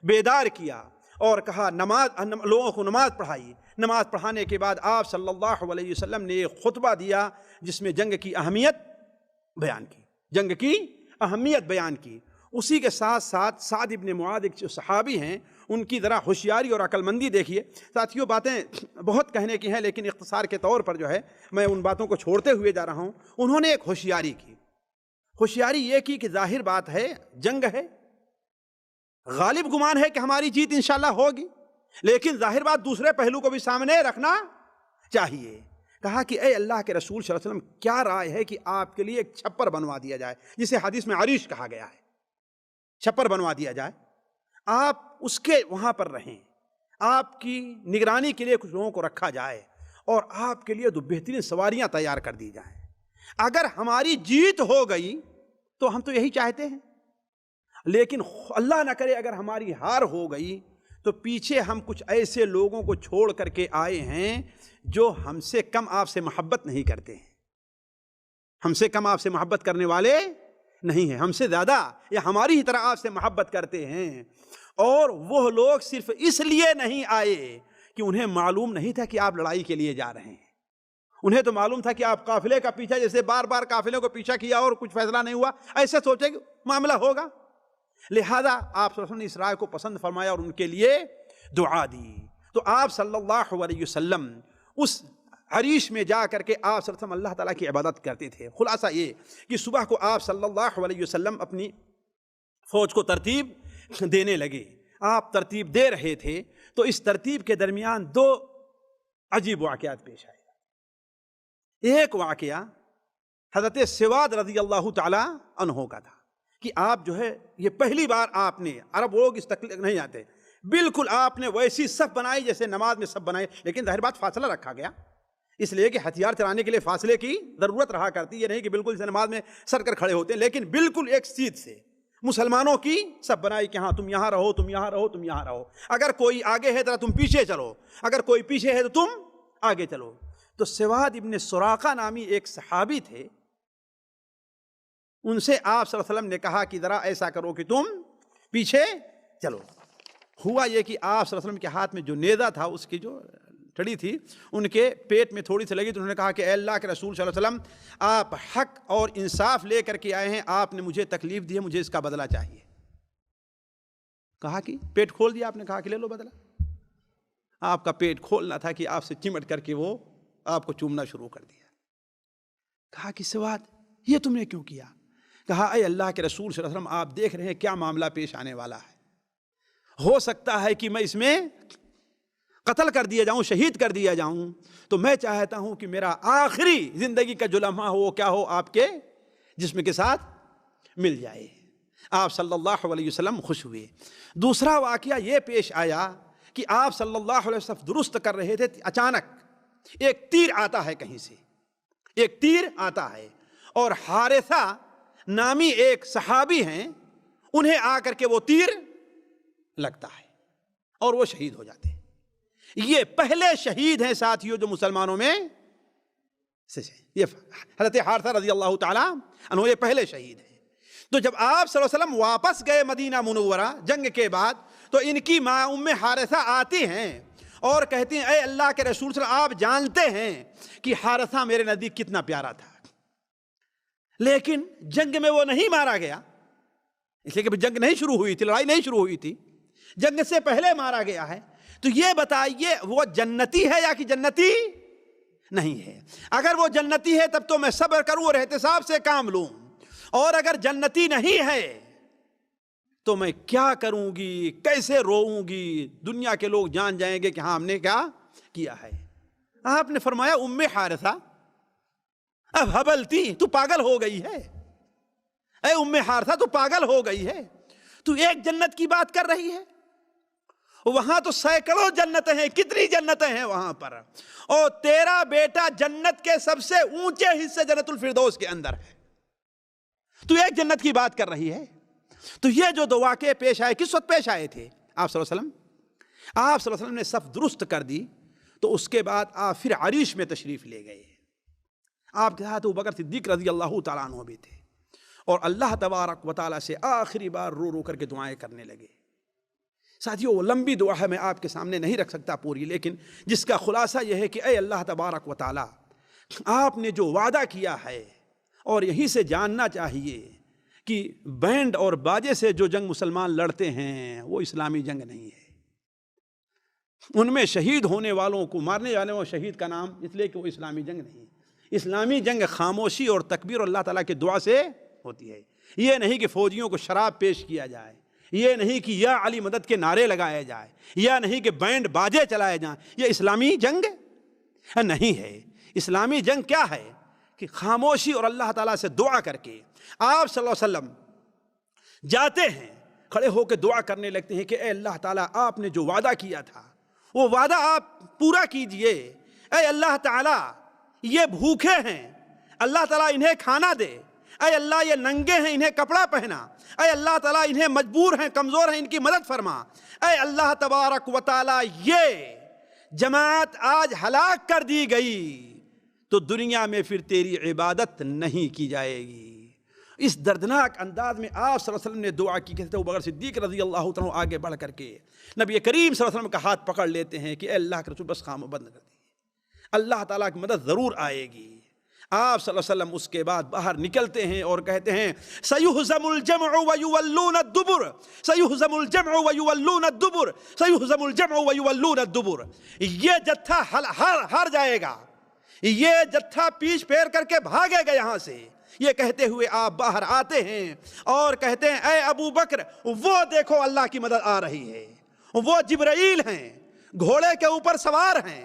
بیدار کیا اور کہا لوگوں کو نماز پڑھائی. نماز پڑھانے کے بعد آپ صلی اللہ علیہ وسلم نے ایک خطبہ دیا جس میں جنگ کی اہمیت بیان کی، جنگ کی اہمیت بیان کی. اسی کے ساتھ ساتھ سعد ابن معاذ جو صحابی ہیں ان کی ذرا ہوشیاری اور عقل مندی دیکھیے. ساتھیوں باتیں بہت کہنے کی ہیں لیکن اختصار کے طور پر جو ہے میں ان باتوں کو چھوڑتے ہوئے جا رہا ہوں. انہوں نے ایک ہوشیاری کی. ہوشیاری یہ کی کہ ظاہر بات ہے جنگ ہے، غالب گمان ہے کہ ہماری جیت انشاءاللہ ہوگی، لیکن ظاہر بات دوسرے پہلو کو بھی سامنے رکھنا چاہیے. کہا کہ اے اللہ کے رسول صلی اللہ علیہ وسلم کیا رائے ہے کہ آپ کے لیے ایک چھپر بنوا دیا جائے، جسے حدیث میں عریش کہا گیا ہے، چھپر بنوا دیا جائے، آپ اس کے وہاں پر رہیں، آپ کی نگرانی کے لیے کچھ لوگوں کو رکھا جائے اور آپ کے لیے دو بہترین سواریاں تیار کر دی جائیں. اگر ہماری جیت ہو گئی تو ہم تو یہی چاہتے ہیں، لیکن اللہ نہ کرے اگر ہماری ہار ہو گئی تو پیچھے ہم کچھ ایسے لوگوں کو چھوڑ کر کے آئے ہیں جو ہم سے کم آپ سے محبت نہیں کرتے ہیں، ہم سے کم آپ سے محبت کرنے والے نہیں ہیں، ہم سے زیادہ یا ہماری ہی طرح آپ سے محبت کرتے ہیں. اور وہ لوگ صرف اس لیے نہیں آئے کہ انہیں معلوم نہیں تھا کہ آپ لڑائی کے لیے جا رہے ہیں، انہیں تو معلوم تھا کہ آپ قافلے کا پیچھا، جیسے بار بار قافلے کو پیچھا کیا اور کچھ فیصلہ نہیں ہوا، ایسے سوچے کہ معاملہ ہوگا. لہذا آپ صلی اللہ علیہ وسلم نے اس رائے کو پسند فرمایا اور ان کے لیے دعا دی. تو آپ صلی اللہ علیہ وسلم اس عریش میں جا کر کے آپ صلی اللہ علیہ وسلم اللہ تعالیٰ کی عبادت کرتے تھے. خلاصہ یہ کہ صبح کو آپ صلی اللہ علیہ وسلم اپنی فوج کو ترتیب دینے لگے. آپ ترتیب دے رہے تھے تو اس ترتیب کے درمیان دو عجیب واقعات پیش آئے. ایک واقعہ حضرت سواد رضی اللہ تعالی عنہ کا تھا کہ آپ جو ہے یہ پہلی بار آپ نے، عرب لوگ اس تکلیف نہیں آتے، بالکل آپ نے ویسی صف بنائی جیسے نماز میں صف بنائی، لیکن ظاہر بات فاصلہ رکھا گیا، اس لیے کہ ہتھیار چلانے کے لیے فاصلے کی ضرورت رہا کرتی، یہ نہیں کہ بالکل جیسے نماز میں سر کر کھڑے ہوتے ہیں، لیکن بالکل ایک سیدھ سے مسلمانوں کی صف بنائی کہ ہاں تم یہاں رہو، تم یہاں رہو، تم یہاں رہو، اگر کوئی آگے ہے تو تم پیچھے چلو، اگر کوئی پیچھے ہے تو تم آگے چلو۔ تو سواد ابن سراقہ نامی ایک صحابی تھے، ان سے آپ صلی اللہ علیہ وسلم نے کہا کہ ذرا ایسا کرو کہ تم پیچھے چلو۔ ہوا یہ کہ آپ صلی اللہ علیہ وسلم کے ہاتھ میں جو نیزہ تھا، اس کی جو ٹھڑی تھی ان کے پیٹ میں تھوڑی سی لگی، تو انہوں نے کہا کہ اے اللہ کے رسول صلی اللہ علیہ وسلم، آپ حق اور انصاف لے کر کے آئے ہیں، آپ نے مجھے تکلیف دی ہے، مجھے اس کا بدلہ چاہیے۔ کہا کہ پیٹ کھول دیا آپ نے، کہا کہ لے لو بدلہ۔ آپ کا پیٹ کھولنا تھا کہ آپ سے چمٹ کر کے وہ آپ کو چومنا شروع کر دیا۔ کہا کہ سواد یہ تم نے کیوں کیا؟ کہا اے اللہ کے رسول صلی اللہ علیہ وسلم، آپ دیکھ رہے ہیں کیا معاملہ پیش آنے والا ہے، ہو سکتا ہے کہ میں اس میں قتل کر دیا جاؤں، شہید کر دیا جاؤں، تو میں چاہتا ہوں کہ میرا آخری زندگی کا جو لمحہ ہو وہ کیا ہو، آپ کے جسم کے ساتھ مل جائے۔ آپ صلی اللہ علیہ وسلم خوش ہوئے۔ دوسرا واقعہ یہ پیش آیا کہ آپ صلی اللہ علیہ وسلم درست کر رہے تھے، اچانک ایک تیر آتا ہے کہیں سے، ایک تیر آتا ہے، اور حارثہ نامی ایک صحابی ہیں، انہیں آ کر کے وہ تیر لگتا ہے اور وہ شہید ہو جاتے ہیں۔ یہ پہلے شہید ہیں ساتھیوں جو مسلمانوں میں سے، یہ حضرت حارثہ رضی اللہ تعالیٰ عنہ یہ پہلے شہید ہیں۔ تو جب آپ صلی اللہ علیہ وسلم واپس گئے مدینہ منورہ جنگ کے بعد، تو ان کی ماں ام حارثہ آتی ہیں اور کہتی ہیں اے اللہ کے رسول صلی اللہ علیہ وسلم، آپ جانتے ہیں کہ حارثہ میرے نزدیک کتنا پیارا تھا، لیکن جنگ میں وہ نہیں مارا گیا، اس لیے کہ جنگ نہیں شروع ہوئی تھی، لڑائی نہیں شروع ہوئی تھی، جنگ سے پہلے مارا گیا ہے۔ تو یہ بتائیے وہ جنتی ہے یا کہ جنتی نہیں ہے؟ اگر وہ جنتی ہے تب تو میں صبر کروں اور احتساب سے کام لوں، اور اگر جنتی نہیں ہے تو میں کیا کروں گی، کیسے روؤں گی، دنیا کے لوگ جان جائیں گے کہ ہاں ہم نے کیا کیا ہے۔ آپ نے فرمایا ام حارثہ اب حبلتی، تو پاگل ہو گئی ہے، اے ام حارثہ تو پاگل ہو گئی ہے، تو ایک جنت کی بات کر رہی ہے، وہاں تو سینکڑوں جنتیں ہیں، کتنی جنتیں ہیں وہاں پر، اور تیرا بیٹا جنت کے سب سے اونچے حصے جنت الفردوس کے اندر ہے، تو ایک جنت کی بات کر رہی ہے۔ تو یہ جو دو واقعے پیش آئے، کس وقت پیش آئے تھے؟ آپ صلی اللہ علیہ وسلم، آپ صلی اللہ علیہ وسلم نے صف درست کر دی، تو اس کے بعد آپ پھر عریش میں تشریف لے گئے۔ آپ کے ساتھ ابوبکر صدیق رضی اللہ تعالیٰ عنہ بھی تھے، اور اللہ تبارک و تعالیٰ سے آخری بار رو رو کر کے دعائیں کرنے لگے۔ ساتھیو، وہ لمبی دعا ہے، میں آپ کے سامنے نہیں رکھ سکتا پوری، لیکن جس کا خلاصہ یہ ہے کہ اے اللہ تبارک و تعالیٰ، آپ نے جو وعدہ کیا ہے، اور یہیں سے جاننا چاہیے کہ بینڈ اور باجے سے جو جنگ مسلمان لڑتے ہیں وہ اسلامی جنگ نہیں ہے۔ ان میں شہید ہونے والوں کو، مارنے والوں شہید کا نام اس لیے کہ وہ اسلامی جنگ نہیں ہے۔ اسلامی جنگ خاموشی اور تکبیر اور اللہ تعالیٰ کی دعا سے ہوتی ہے۔ یہ نہیں کہ فوجیوں کو شراب پیش کیا جائے، یہ نہیں کہ یا علی مدد کے نعرے لگائے جائے، یا نہیں کہ بینڈ باجے چلائے جائیں۔ یہ اسلامی جنگ نہیں ہے۔ اسلامی جنگ کیا ہے کہ خاموشی اور اللہ تعالیٰ سے دعا کر کے آپ صلی اللہ علیہ وسلم جاتے ہیں، کھڑے ہو کے دعا کرنے لگتے ہیں کہ اے اللہ تعالیٰ، آپ نے جو وعدہ کیا تھا وہ وعدہ آپ پورا کیجئے۔ اے اللہ تعالیٰ، یہ بھوکے ہیں، اللہ تعالیٰ انہیں کھانا دے۔ اے اللہ، یہ ننگے ہیں، انہیں کپڑا پہنا۔ اے اللہ تعالیٰ، انہیں مجبور ہیں، کمزور ہیں، ان کی مدد فرما۔ اے اللہ تبارک و تعالیٰ، یہ جماعت آج ہلاک کر دی گئی تو دنیا میں پھر تیری عبادت نہیں کی جائے گی۔ اس دردناک انداز میں آپ صلی اللہ علیہ وسلم نے دعا کی۔ کہتے ہیں ابوبکر صدیق رضی اللہ عنہ آگے بڑھ کر کے نبی کریم صلی اللہ علیہ وسلم کا ہاتھ پکڑ لیتے ہیں کہ اے اللہ کے رسول، بس خاموش بند کر دیجیے، اللہ تعالیٰ کی مدد ضرور آئے گی۔ آپ صلی اللہ علیہ وسلم اس کے بعد باہر نکلتے ہیں اور کہتے ہیں سَيُهْزَمُ الْجَمْعُ وَيُوَلُّونَ الدُّبُرَ، سَيُهْزَمُ الْجَمْعُ وَيُوَلُّونَ الدُّبُرَ، سَيُهْزَمُ الْجَمْعُ وَيُوَلُّونَ الدُّبُرَ۔ یہ جتھا ہار جائے گا، یہ جتھا پیچھ پھیر کر کے بھاگے گا یہاں سے۔ یہ کہتے ہوئے آپ باہر آتے ہیں اور کہتے ہیں اے ابو بکر، وہ دیکھو اللہ کی مدد آ رہی ہے، وہ جبرائیل ہیں، گھوڑے کے اوپر سوار ہیں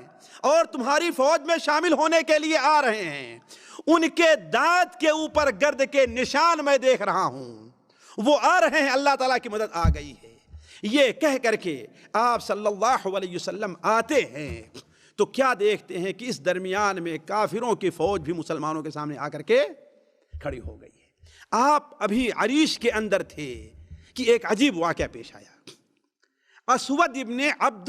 اور تمہاری فوج میں شامل ہونے کے لیے آ رہے ہیں۔ ان کے دانت کے اوپر گرد کے نشان میں دیکھ رہا ہوں، وہ آ رہے ہیں، اللہ تعالیٰ کی مدد آ گئی ہے۔ یہ کہہ کر کے آپ صلی اللہ علیہ وسلم آتے ہیں تو کیا دیکھتے ہیں کہ اس درمیان میں کافروں کی فوج بھی مسلمانوں کے سامنے آ کر کے کھڑی ہو گئی ہے۔ آپ ابھی عریش کے اندر تھے کہ ایک عجیب واقعہ پیش آیا۔ اسود ابن عبد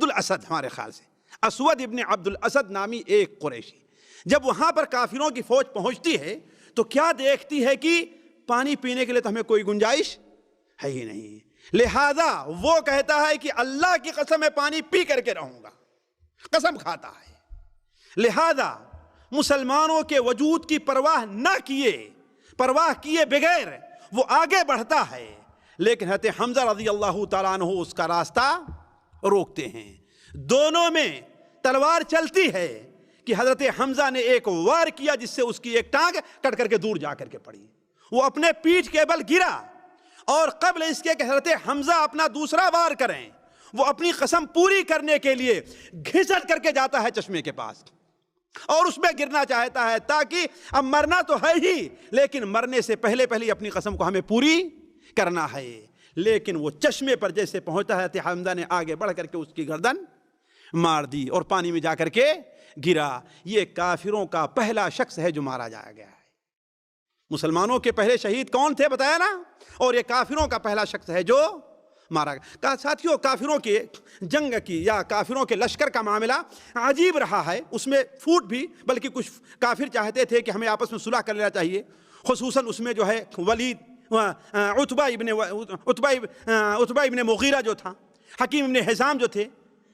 الاسد ہمارے خیال سے اسود ابن عبد الاسد نامی ایک قریشی جب وہاں پر کافروں کی فوج پہنچتی ہے تو کیا دیکھتی ہے کہ پانی پینے کے لیے تو ہمیں کوئی گنجائش ہے ہی نہیں، لہذا وہ کہتا ہے کہ اللہ کی قسم میں پانی پی کر کے رہوں گا، قسم کھاتا ہے۔ لہذا مسلمانوں کے وجود کی پرواہ کیے بغیر وہ آگے بڑھتا ہے، لیکن حضرت حمزہ رضی اللہ تعالیٰ عنہ اس کا راستہ روکتے ہیں۔ دونوں میں تلوار چلتی ہے کہ حضرت حمزہ نے ایک وار کیا جس سے اس کی ایک ٹانگ کٹ کر کے دور جا کر کے پڑی، وہ اپنے پیٹھ کے بل گرا، اور قبل اس کے کہ حضرت حمزہ اپنا دوسرا وار کریں وہ اپنی قسم پوری کرنے کے لیے گھسٹ کر کے جاتا ہے چشمے کے پاس اور اس میں گرنا چاہتا ہے تاکہ اب مرنا تو ہے ہی لیکن مرنے سے پہلے اپنی قسم کو ہمیں پوری کرنا ہے، لیکن وہ چشمے پر جیسے پہنچتا ہے حضرت حمزہ نے آگے بڑھ کر کے اس کی گردن مار دی اور پانی میں جا کر کے گرا۔ یہ کافروں کا پہلا شخص ہے جو مارا جایا گیا ہے۔ مسلمانوں کے پہلے شہید کون تھے بتایا نا، اور یہ کافروں کا پہلا شخص ہے جو مارا گیا۔ ساتھیوں، کافروں کے جنگ کی یا کافروں کے لشکر کا معاملہ عجیب رہا ہے، اس میں پھوٹ بھی، بلکہ کچھ کافر چاہتے تھے کہ ہمیں آپس میں صلح کر لینا چاہیے، خصوصاً اس میں جو ہے ولید عتبہ ابن مغیرہ جو تھا، حکیم ابن حزام جو تھے،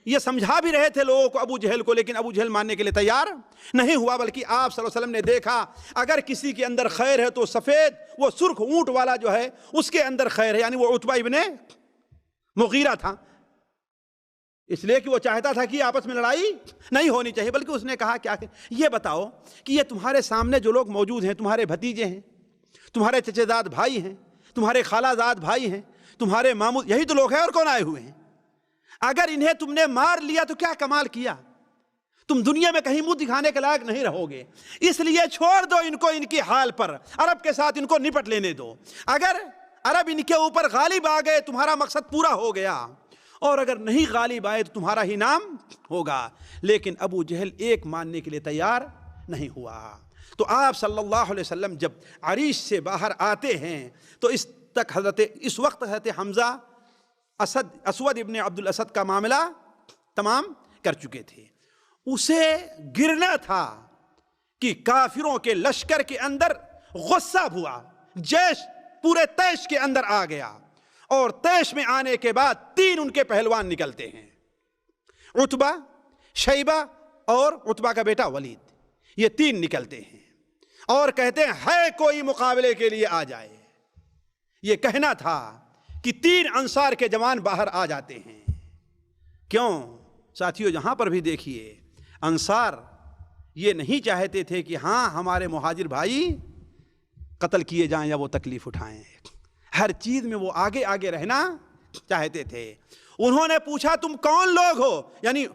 یہ سمجھا بھی رہے تھے لوگوں کو ابو جہل کو، لیکن ابو جہل ماننے کے لیے تیار نہیں ہوا، بلکہ آپ صلی اللہ علیہ وسلم نے دیکھا اگر کسی کے اندر خیر ہے تو سفید وہ سرخ اونٹ والا جو ہے اس کے اندر خیر ہے، یعنی وہ عتبہ ابن مغیرہ تھا، اس لیے کہ وہ چاہتا تھا کہ آپس میں لڑائی نہیں ہونی چاہیے، بلکہ اس نے کہا کیا کہ یہ بتاؤ کہ یہ تمہارے سامنے جو لوگ موجود ہیں، تمہارے بھتیجے ہیں، تمہارے چچے زاد بھائی ہیں، تمہارے خالہ زاد بھائی ہیں، تمہارے ماموں، یہی تو لوگ ہیں، اور کون آئے ہوئے ہیں؟ اگر انہیں تم نے مار لیا تو کیا کمال کیا، تم دنیا میں کہیں منہ دکھانے کے لائق نہیں رہو گے، اس لیے چھوڑ دو ان کو ان کی حال پر، عرب کے ساتھ ان کو نپٹ لینے دو، اگر عرب ان کے اوپر غالب آ گئے تمہارا مقصد پورا ہو گیا، اور اگر نہیں غالب آئے تو تمہارا ہی نام ہوگا۔ لیکن ابو جہل ایک ماننے کے لیے تیار نہیں ہوا۔ تو آپ صلی اللہ علیہ وسلم جب عریش سے باہر آتے ہیں تو اس وقت حضرت حمزہ اسود ابن عبد الاسد کا معاملہ تمام کر چکے تھے، اسے گرنا تھا کہ کافروں کے لشکر کے اندر غصہ ہوا، جیش پورے تیش کے اندر آ گیا، اور تیش میں آنے کے بعد 3 ان کے پہلوان نکلتے ہیں، عتبہ، شیبہ اور عتبہ کا بیٹا ولید، یہ 3 نکلتے ہیں اور کہتے ہیں ہے کوئی مقابلے کے لیے آ جائے۔ یہ کہنا تھا کہ 3 انصار کے جوان باہر آ جاتے ہیں۔ کیوں ساتھیوں، جہاں پر بھی دیکھیے انصار یہ نہیں چاہتے تھے کہ ہاں ہمارے مہاجر بھائی قتل کیے جائیں یا وہ تکلیف اٹھائیں، ہر چیز میں وہ آگے آگے رہنا چاہتے تھے۔ انہوں نے پوچھا تم کون لوگ ہو، یعنی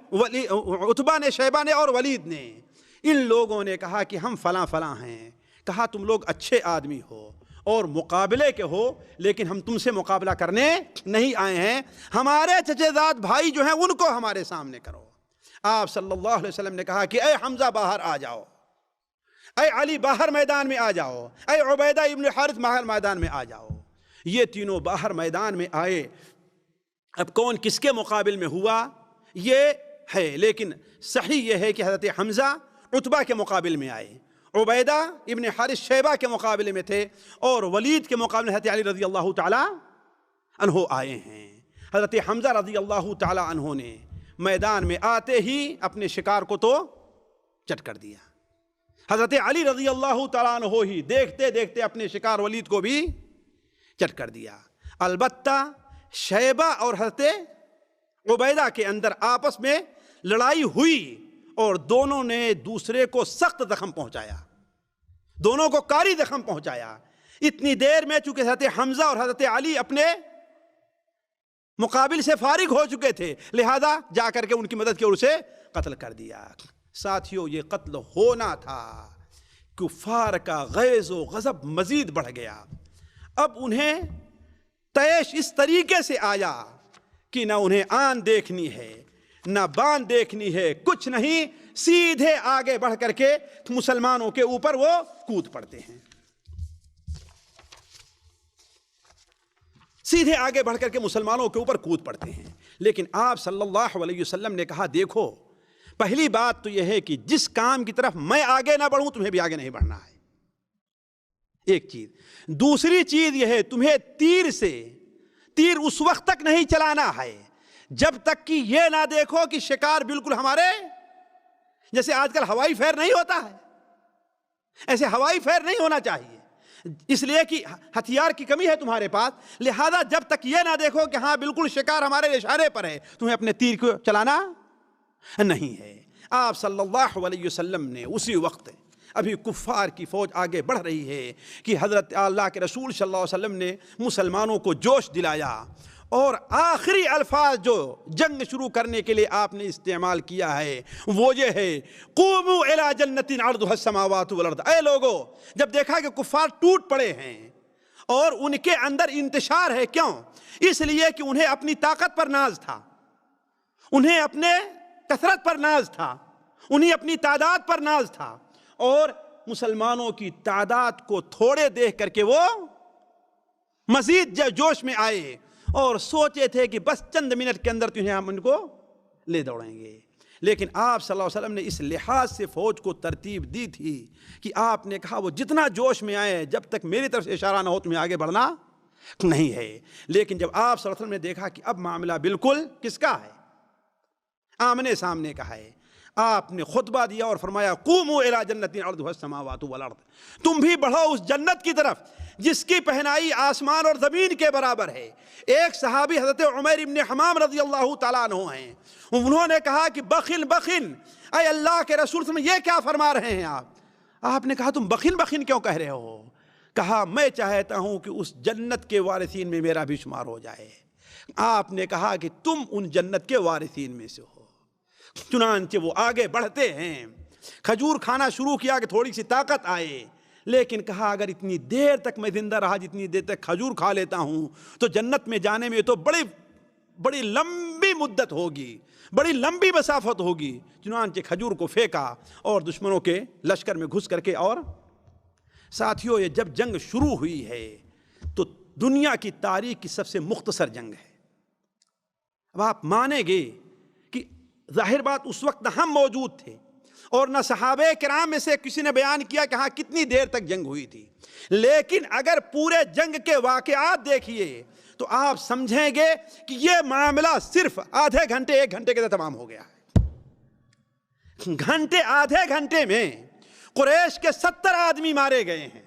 عتبہ نے، شیبہ نے اور ولید نے، ان لوگوں نے کہا کہ ہم فلاں فلاں ہیں۔ کہا تم لوگ اچھے آدمی ہو اور مقابلے کے ہو، لیکن ہم تم سے مقابلہ کرنے نہیں آئے ہیں، ہمارے چچے زاد بھائی جو ہیں ان کو ہمارے سامنے کرو۔ آپ صلی اللہ علیہ وسلم نے کہا کہ اے حمزہ باہر آ جاؤ، اے علی باہر میدان میں آ جاؤ، اے عبیدہ ابن حارث باہر میدان میں آ جاؤ۔ یہ تینوں باہر میدان میں آئے۔ اب کون کس کے مقابل میں ہوا یہ ہے، لیکن صحیح یہ ہے کہ حضرت حمزہ عتبہ کے مقابل میں آئے، عبیدہ ابن حارث شیبہ کے مقابلے میں تھے، اور ولید کے مقابلے حضرت علی رضی اللہ تعالی عنہ آئے ہیں۔ حضرت حمزہ رضی اللہ تعالی عنہ نے میدان میں آتے ہی اپنے شکار کو تو چٹ کر دیا، حضرت علی رضی اللہ تعالیٰ عنہ ہی دیکھتے دیکھتے اپنے شکار ولید کو بھی چٹ کر دیا۔ البتہ شیبہ اور حضرت عبیدہ کے اندر آپس میں لڑائی ہوئی اور دونوں نے دوسرے کو سخت زخم پہنچایا، دونوں کو کاری زخم پہنچایا۔ اتنی دیر میں چونکہ حضرت حمزہ اور حضرت علی اپنے مقابل سے فارغ ہو چکے تھے، لہذا جا کر کے ان کی مدد کی اور اسے قتل کر دیا۔ ساتھیوں، یہ قتل ہونا تھا، کفار کا غیظ و غضب مزید بڑھ گیا۔ اب انہیں طیش اس طریقے سے آیا کہ نہ انہیں آن دیکھنی ہے نہ بان دیکھنی ہے، کچھ نہیں، سیدھے آگے بڑھ کر کے مسلمانوں کے اوپر وہ کود پڑتے ہیں، سیدھے آگے بڑھ کر کے مسلمانوں کے اوپر کود پڑتے ہیں۔ لیکن آپ صلی اللہ علیہ وسلم نے کہا دیکھو، پہلی بات تو یہ ہے کہ جس کام کی طرف میں آگے نہ بڑھوں تمہیں بھی آگے نہیں بڑھنا ہے، ایک چیز۔ دوسری چیز یہ ہے تمہیں تیر اس وقت تک نہیں چلانا ہے جب تک کہ یہ نہ دیکھو کہ شکار بالکل ہمارے جیسے آج کل ہوائی فیر نہیں ہوتا ہے، ایسے ہوائی فیر نہیں ہونا چاہیے، اس لیے کہ ہتھیار کی کمی ہے تمہارے پاس، لہذا جب تک یہ نہ دیکھو کہ ہاں بالکل شکار ہمارے اشارے پر ہے تمہیں اپنے تیر کو چلانا نہیں ہے۔ آپ صلی اللہ علیہ وسلم نے اسی وقت، ابھی کفار کی فوج آگے بڑھ رہی ہے کہ حضرت اللہ کے رسول صلی اللہ علیہ وسلم نے مسلمانوں کو جوش دلایا، اور آخری الفاظ جو جنگ شروع کرنے کے لیے آپ نے استعمال کیا ہے وہ یہ ہے قوموا الی جنۃ عرضها السماوات والارض۔ اے لوگو، جب دیکھا کہ کفار ٹوٹ پڑے ہیں اور ان کے اندر انتشار ہے، کیوں؟ اس لیے کہ انہیں اپنی طاقت پر ناز تھا، انہیں اپنے کثرت پر ناز تھا، انہیں اپنی تعداد پر ناز تھا، اور مسلمانوں کی تعداد کو تھوڑے دیکھ کر کے وہ مزید جوش میں آئے اور سوچے تھے کہ بس چند منٹ کے اندر تمہیں ہم ان کو لے دوڑیں گے۔ لیکن آپ صلی اللہ علیہ وسلم نے اس لحاظ سے فوج کو ترتیب دی تھی کہ آپ نے کہا وہ جتنا جوش میں آئے، جب تک میری طرف سے اشارہ نہ ہو تمہیں آگے بڑھنا نہیں ہے۔ لیکن جب آپ صلی اللہ علیہ وسلم نے دیکھا کہ اب معاملہ بالکل کس کا ہے، آمنے سامنے کا ہے، آپ نے خطبہ دیا اور فرمایا قوموا الی جنۃ عرضها السماوات والارض، تم بھی بڑھو اس جنت کی طرف جس کی پہنائی آسمان اور زمین کے برابر ہے۔ ایک صحابی حضرت عمیر ابن حمام رضی اللہ تعالیٰ عنہ ہیں، انہوں نے کہا کہ بخن بخن، اے اللہ کے رسول صلی اللہ علیہ وسلم یہ کیا فرما رہے ہیں آپ نے کہا تم بخن بخن کیوں کہہ رہے ہو؟ کہا میں چاہتا ہوں کہ اس جنت کے وارثین میں میرا بھی شمار ہو جائے۔ آپ نے کہا کہ تم ان جنت کے وارثین میں سے ہو۔ چنانچہ وہ آگے بڑھتے ہیں، کھجور کھانا شروع کیا کہ تھوڑی سی طاقت آئے، لیکن کہا اگر اتنی دیر تک میں زندہ رہا جتنی دیر تک کھجور کھا لیتا ہوں تو جنت میں جانے میں تو بڑی لمبی مدت ہوگی، بڑی لمبی مسافت ہوگی۔ چنانچہ کھجور کو پھینکا اور دشمنوں کے لشکر میں گھس کر کے، اور ساتھیوں یہ جب جنگ شروع ہوئی ہے تو دنیا کی تاریخ کی سب سے مختصر جنگ ہے۔ اب آپ مانیں گے کہ ظاہر بات اس وقت نہ ہم موجود تھے اور نہ صحابہ کرام میں سے کسی نے بیان کیا کہ ہاں کتنی دیر تک جنگ ہوئی تھی، لیکن اگر پورے جنگ کے واقعات دیکھیے تو آپ سمجھیں گے کہ یہ معاملہ صرف آدھے گھنٹے 1 گھنٹے کے اندر تمام ہو گیا ہے۔ آدھے گھنٹے میں قریش کے 70 آدمی مارے گئے ہیں،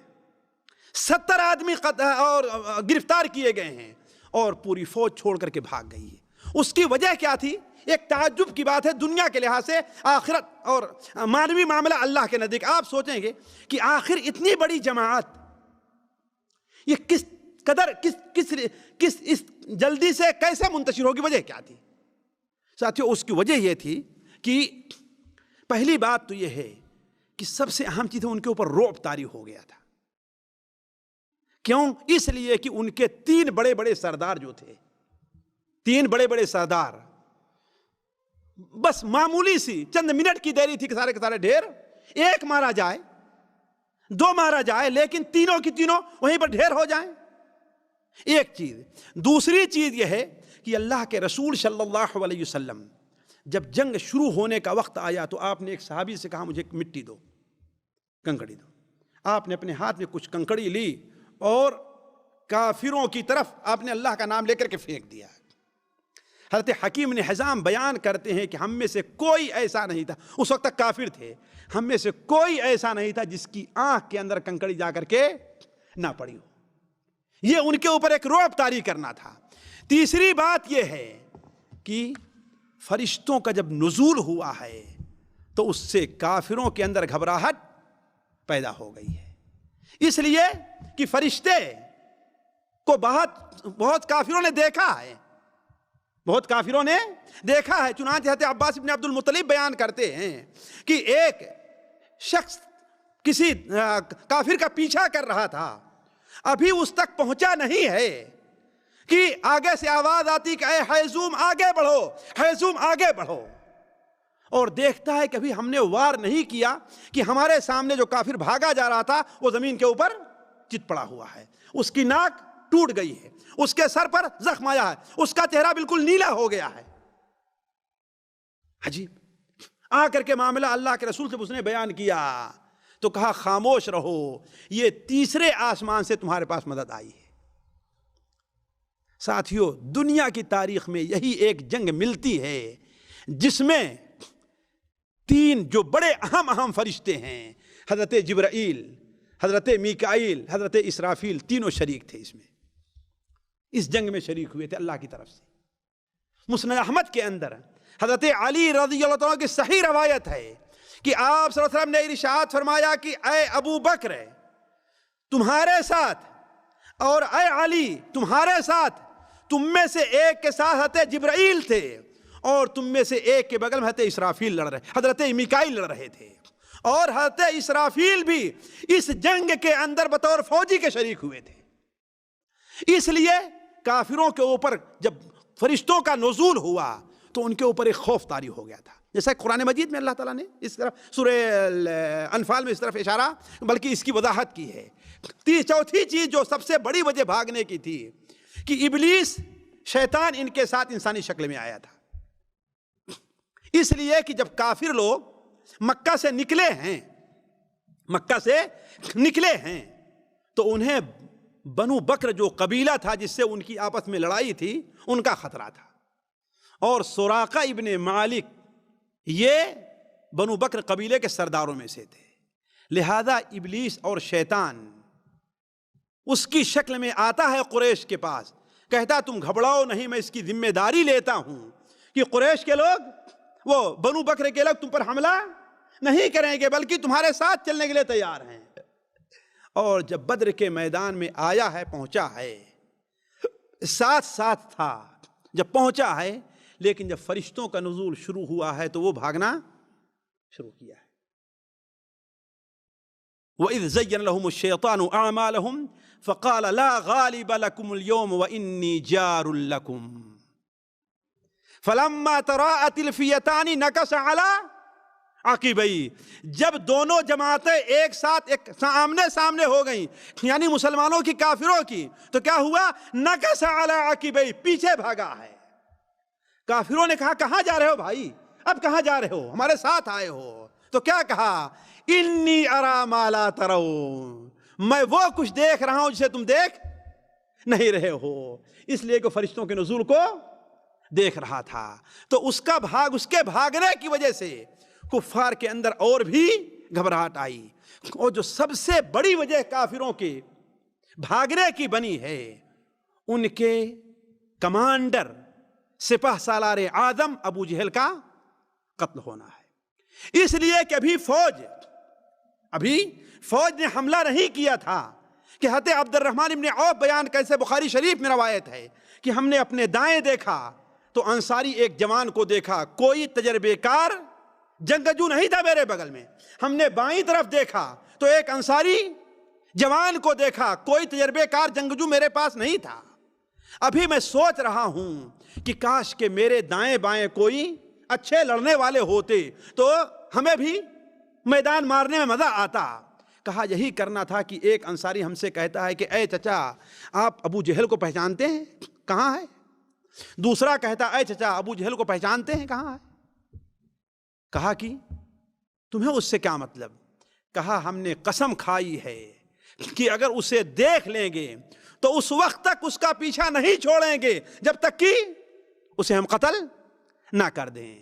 70 آدمی اور گرفتار کیے گئے ہیں، اور پوری فوج چھوڑ کر کے بھاگ گئی ہے۔ اس کی وجہ کیا تھی؟ ایک تعجب کی بات ہے دنیا کے لحاظ سے، آخرت اور مانوی معاملہ اللہ کے نزدیک آپ سوچیں گے کہ آخر اتنی بڑی جماعت یہ کس قدر کس اس جلدی سے کیسے منتشر ہوگی؟ وجہ کیا تھی ساتھیوں؟ اس کی وجہ یہ تھی کہ پہلی بات تو یہ ہے کہ سب سے اہم چیز ان کے اوپر رعب طاری ہو گیا تھا۔ کیوں؟ اس لیے کہ ان کے 3 بڑے بڑے سردار جو تھے، 3 بڑے بڑے سردار، بس معمولی سی چند منٹ کی دیری تھی کہ سارے کے سارے ڈھیر، 1 مارا جائے 2 مارا جائے، لیکن تینوں کی تینوں وہیں پر ڈھیر ہو جائیں، ایک چیز۔ دوسری چیز یہ ہے کہ اللہ کے رسول صلی اللہ علیہ وسلم جب جنگ شروع ہونے کا وقت آیا تو آپ نے ایک صحابی سے کہا مجھے مٹی دو، کنکڑی دو۔ آپ نے اپنے ہاتھ میں کچھ کنکڑی لی اور کافروں کی طرف آپ نے اللہ کا نام لے کر کے پھینک دیا۔ حضرت حکیم نے حزام بیان کرتے ہیں کہ ہم میں سے کوئی ایسا نہیں تھا، اس وقت تک کافر تھے، ہم میں سے کوئی ایسا نہیں تھا جس کی آنکھ کے اندر کنکڑی جا کر کے نہ پڑی ہو۔ یہ ان کے اوپر ایک رعب طاری کرنا تھا۔ تیسری بات یہ ہے کہ فرشتوں کا جب نزول ہوا ہے تو اس سے کافروں کے اندر گھبراہٹ پیدا ہو گئی ہے، اس لیے کہ فرشتے کو بہت کافروں نے دیکھا ہے، بہت کافروں نے دیکھا ہے۔ چنانچہ حضرت عباس ابن عبد المطلب بیان کرتے ہیں کہ ایک شخص کسی کافر کا پیچھا کر رہا تھا، ابھی اس تک پہنچا نہیں ہے کہ آگے سے آواز آتی کہ اے ہیزوم آگے بڑھو، ہیزوم آگے بڑھو، اور دیکھتا ہے کبھی ہم نے وار نہیں کیا کہ ہمارے سامنے جو کافر بھاگا جا رہا تھا وہ زمین کے اوپر چت پڑا ہوا ہے، اس کی ناک ٹوٹ گئی ہے، اس کے سر پر زخم آیا ہے، اس کا چہرہ بالکل نیلا ہو گیا ہے۔ عجیب، آ کر کے معاملہ اللہ کے رسول سے اس نے بیان کیا تو کہا خاموش رہو، یہ تیسرے آسمان سے تمہارے پاس مدد آئی ہے۔ ساتھیو، دنیا کی تاریخ میں یہی ایک جنگ ملتی ہے جس میں تین جو بڑے اہم فرشتے ہیں، حضرت جبرائیل، حضرت میکائیل، حضرت اسرافیل، تینوں شریک تھے، اس جنگ میں شریک ہوئے تھے اللہ کی طرف سے۔ مسند احمد کے اندر حضرت علی رضی اللہ عنہ کی صحیح روایت ہے کہ آپ صلی اللہ علیہ وسلم نے ارشاد فرمایا کہ اے ابو بکر تمہارے ساتھ، اور اے علی تمہارے ساتھ، تم میں سے ایک کے ساتھ حضرت جبرائیل تھے اور تم میں سے ایک کے بغل میں حضرت اسرافیل لڑ رہے، حضرت میکائیل لڑ رہے تھے، اور حضرت اسرافیل بھی اس جنگ کے اندر بطور فوجی کے شریک ہوئے تھے۔ اس لیے کافروں کے اوپر جب فرشتوں کا نزول ہوا تو ان کے اوپر ایک خوف طاری ہو گیا تھا، جیسا قرآن مجید میں اللہ تعالیٰ نے اس طرف سورہ انفال میں اس طرف اشارہ بلکہ اس کی وضاحت کی ہے۔ چوتھی چیز جو سب سے بڑی وجہ بھاگنے کی تھی کہ ابلیس شیطان ان کے ساتھ انسانی شکل میں آیا تھا، اس لیے کہ جب کافر لوگ مکہ سے نکلے ہیں تو انہیں بنو بکر جو قبیلہ تھا جس سے ان کی آپس میں لڑائی تھی ان کا خطرہ تھا، اور سراقہ ابن مالک یہ بنو بکر قبیلے کے سرداروں میں سے تھے، لہذا ابلیس اور شیطان اس کی شکل میں آتا ہے قریش کے پاس، کہتا تم گھبراؤ نہیں، میں اس کی ذمہ داری لیتا ہوں کہ قریش کے لوگ، وہ بنو بکر کے لوگ تم پر حملہ نہیں کریں گے بلکہ تمہارے ساتھ چلنے کے لیے تیار ہیں۔ اور جب بدر کے میدان میں آیا ہے، پہنچا ہے، ساتھ تھا جب پہنچا ہے، لیکن جب فرشتوں کا نزول شروع ہوا ہے تو وہ بھاگنا شروع کیا ہے۔ وَإِذْ زَيَّنَ لَهُمُ الشَّيْطَانُ أَعْمَالَهُمْ فَقَالَ لَا غَالِبَ لَكُمُ الْيَوْمَ وَإِنِّي جَارٌ لَكُمْ فَلَمَّا تَرَاءَتِ الْفِئَتَانِ نَكَصَ عَلَىٰ عَقِبَيْهِ، جب دونوں جماعتیں ایک ساتھ آمنے سامنے ہو گئیں، یعنی مسلمانوں کی کافروں کی، تو کیا ہوا؟ نَكَصَ عَلَىٰ عَقِبَيْهِ، پیچھے بھاگا ہے۔ کافروں نے کہا کہاں جا رہے ہو بھائی، اب کہاں جا رہے ہو، ہمارے ساتھ آئے ہو؟ تو کیا کہا؟ انی ارا ما لا ترون، میں وہ کچھ دیکھ رہا ہوں جسے تم دیکھ نہیں رہے ہو، اس لیے کہ فرشتوں کے نزول کو دیکھ رہا تھا۔ تو اس کے بھاگنے کی وجہ سے کفار کے اندر اور بھی گھبراہٹ آئی، اور جو سب سے بڑی وجہ کافروں کے بھاگنے کی بنی ہے، ان کے کمانڈر سپہ سالار اعظم ابو جہل کا قتل ہونا ہے۔ اس لیے کہ ابھی فوج نے حملہ نہیں کیا تھا کہ حضرت عبد الرحمن ابن عوف بیان کیسے بخاری شریف میں روایت ہے کہ ہم نے اپنے دائیں دیکھا تو انصاری ایک جوان کو دیکھا، کوئی تجربے کار جنگجو نہیں تھا میرے بغل میں، ہم نے بائیں طرف دیکھا تو ایک انصاری جوان کو دیکھا، کوئی تجربے کار جنگجو میرے پاس نہیں تھا۔ ابھی میں سوچ رہا ہوں کہ کاش کہ میرے دائیں بائیں کوئی اچھے لڑنے والے ہوتے تو ہمیں بھی میدان مارنے میں مزہ آتا۔ کہا یہی کرنا تھا کہ ایک انصاری ہم سے کہتا ہے کہ اے چچا آپ ابو جہل کو پہچانتے ہیں؟ کہاں ہے؟ دوسرا کہتا اے چچا ابو جہل کو پہچانتے ہیں؟ کہاں ہے؟ کہا کہ تمہیں اس سے کیا مطلب؟ کہا ہم نے قسم کھائی ہے کہ اگر اسے دیکھ لیں گے تو اس وقت تک اس کا پیچھا نہیں چھوڑیں گے جب تک کہ اسے ہم قتل نہ کر دیں۔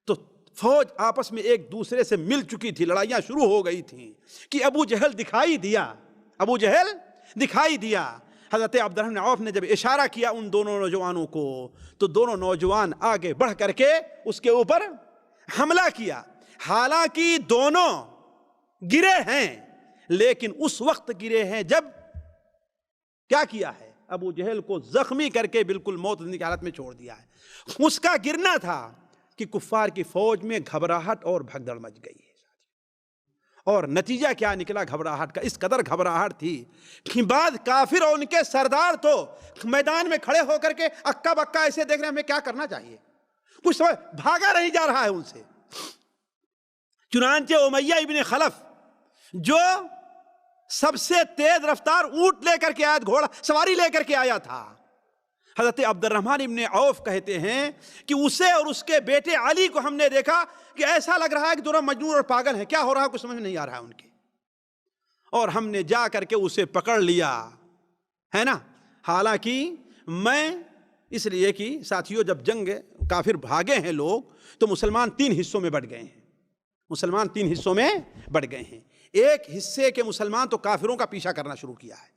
تو فوج آپس میں ایک دوسرے سے مل چکی تھی، لڑائیاں شروع ہو گئی تھیں کہ ابو جہل دکھائی دیا۔ حضرت عبد الرحمن عوف نے جب اشارہ کیا ان دونوں نوجوانوں کو تو دونوں نوجوان آگے بڑھ کر کے اس کے اوپر حملہ کیا۔ حالانکہ دونوں گرے ہیں لیکن اس وقت گرے ہیں جب کیا کیا ہے؟ ابو جہل کو زخمی کر کے بالکل موت کی حالت میں چھوڑ دیا ہے۔ اس کا گرنا تھا کہ کفار کی فوج میں گھبراہٹ اور بھگدڑ مچ گئی ہے، اور نتیجہ کیا نکلا گھبراہٹ کا؟ اس قدر گھبراہٹ تھی کہ بعد کافر اور ان کے سردار تو میدان میں کھڑے ہو کر کے اکا بکا ایسے دیکھ رہے ہیں ہمیں کیا کرنا چاہیے، کچھ سمجھ بھاگا نہیں جا رہا ہے ان سے۔ چنانچہ امیہ ابن خلف جو سب سے تیز رفتار اونٹ لے کر کے آیا، گھوڑا سواری لے کر کے آیا تھا، حضرت عبد الرحمن ابن عوف کہتے ہیں کہ اسے اور اس کے بیٹے علی کو ہم نے دیکھا کہ ایسا لگ رہا ہے کہ دونوں مجنون اور پاگل ہیں، کیا ہو رہا ہے کچھ سمجھ نہیں آ رہا ہے ان کے، اور ہم نے جا کر کے اسے پکڑ لیا ہے نا۔ حالانکہ میں اس لیے کہ ساتھیوں جب جنگ کافر بھاگے ہیں لوگ تو مسلمان 3 حصوں میں بٹ گئے ہیں، مسلمان 3 حصوں میں بٹ گئے ہیں۔ ایک حصے کے مسلمان تو کافروں کا پیچھا کرنا شروع کیا ہے،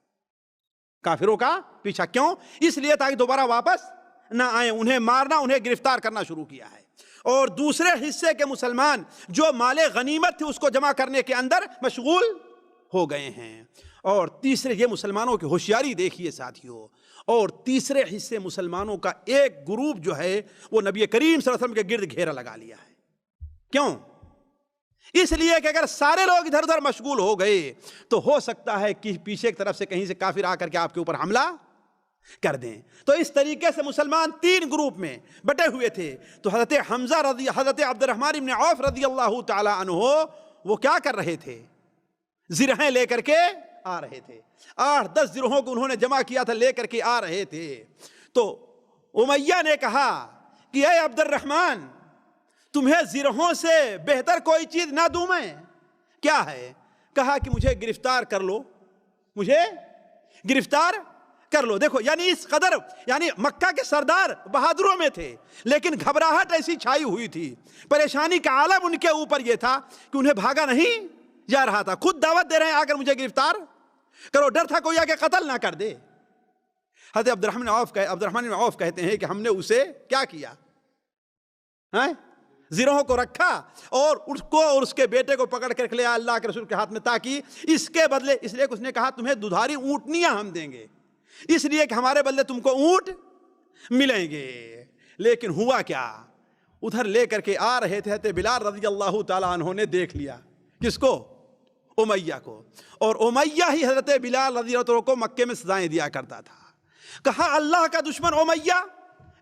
کافروں کا پیچھا، کیوں؟ اس لیے تاکہ دوبارہ واپس نہ آئیں، انہیں مارنا، انہیں گرفتار کرنا شروع کیا ہے۔ اور دوسرے حصے کے مسلمان جو مال غنیمت تھی اس کو جمع کرنے کے اندر مشغول ہو گئے ہیں۔ اور تیسرے، یہ مسلمانوں کی ہوشیاری دیکھیے ساتھیوں، اور تیسرے حصے مسلمانوں کا ایک گروپ جو ہے وہ نبی کریم صلی اللہ علیہ وسلم کے گرد گھیرا لگا لیا ہے۔ کیوں؟ اس لیے کہ اگر سارے لوگ ادھر ادھر مشغول ہو گئے تو ہو سکتا ہے کہ پیچھے کی طرف سے کہیں سے کافر آ کر کے آپ کے اوپر حملہ کر دیں۔ تو اس طریقے سے مسلمان 3 گروپ میں بٹے ہوئے تھے۔ تو حضرت حمزہ حضرت عبد الرحمن ابن عوف رضی اللہ تعالی عنہ وہ کیا کر رہے تھے؟ زرہیں لے کر کے آ رہے تھے، 8-10 زرہوں کو انہوں نے جمع کیا تھا، لے کر کے آ رہے تھے۔ تو امیہ نے کہا کہ اے عبد الرحمن، تمہیں زرہوں سے بہتر کوئی چیز نہ دوں میں؟ کیا ہے؟ کہا کہ مجھے گرفتار کر لو، مجھے گرفتار کر لو۔ دیکھو یعنی اس قدر، یعنی مکہ کے سردار بہادروں میں تھے، لیکن گھبراہٹ ایسی چھائی ہوئی تھی، پریشانی کا عالم ان کے اوپر یہ تھا کہ انہیں بھاگا نہیں جا رہا تھا، خود دعوت دے رہے ہیں آ کر مجھے گرفتار کرو، ڈر تھا کوئی آ کے قتل نہ کر دے۔ حضرت عبد الرحمن بن عوف کہتے ہیں کہ ہم نے اسے کیا کیا، زرہوں کو رکھا اور اس کو اور اس کے بیٹے کو پکڑ کر لیا اللہ کے رسول کے ہاتھ میں، تاکہ اس کے بدلے، اس لیے کہ اس نے کہا تمہیں دودھاری اونٹنیاں ہم دیں گے، اس لیے کہ ہمارے بدلے تم کو اونٹ ملیں گے۔ لیکن ہوا کیا؟ ادھر لے کر کے آ رہے تھے، حضرت بلال رضی اللہ تعالیٰ عنہ نے دیکھ لیا، کس کو؟ امیہ کو، اور امیہ ہی حضرت بلال رضی اللہ عنہ کو مکے میں سزائیں دیا کرتا تھا۔ کہا اللہ کا دشمن امیہ،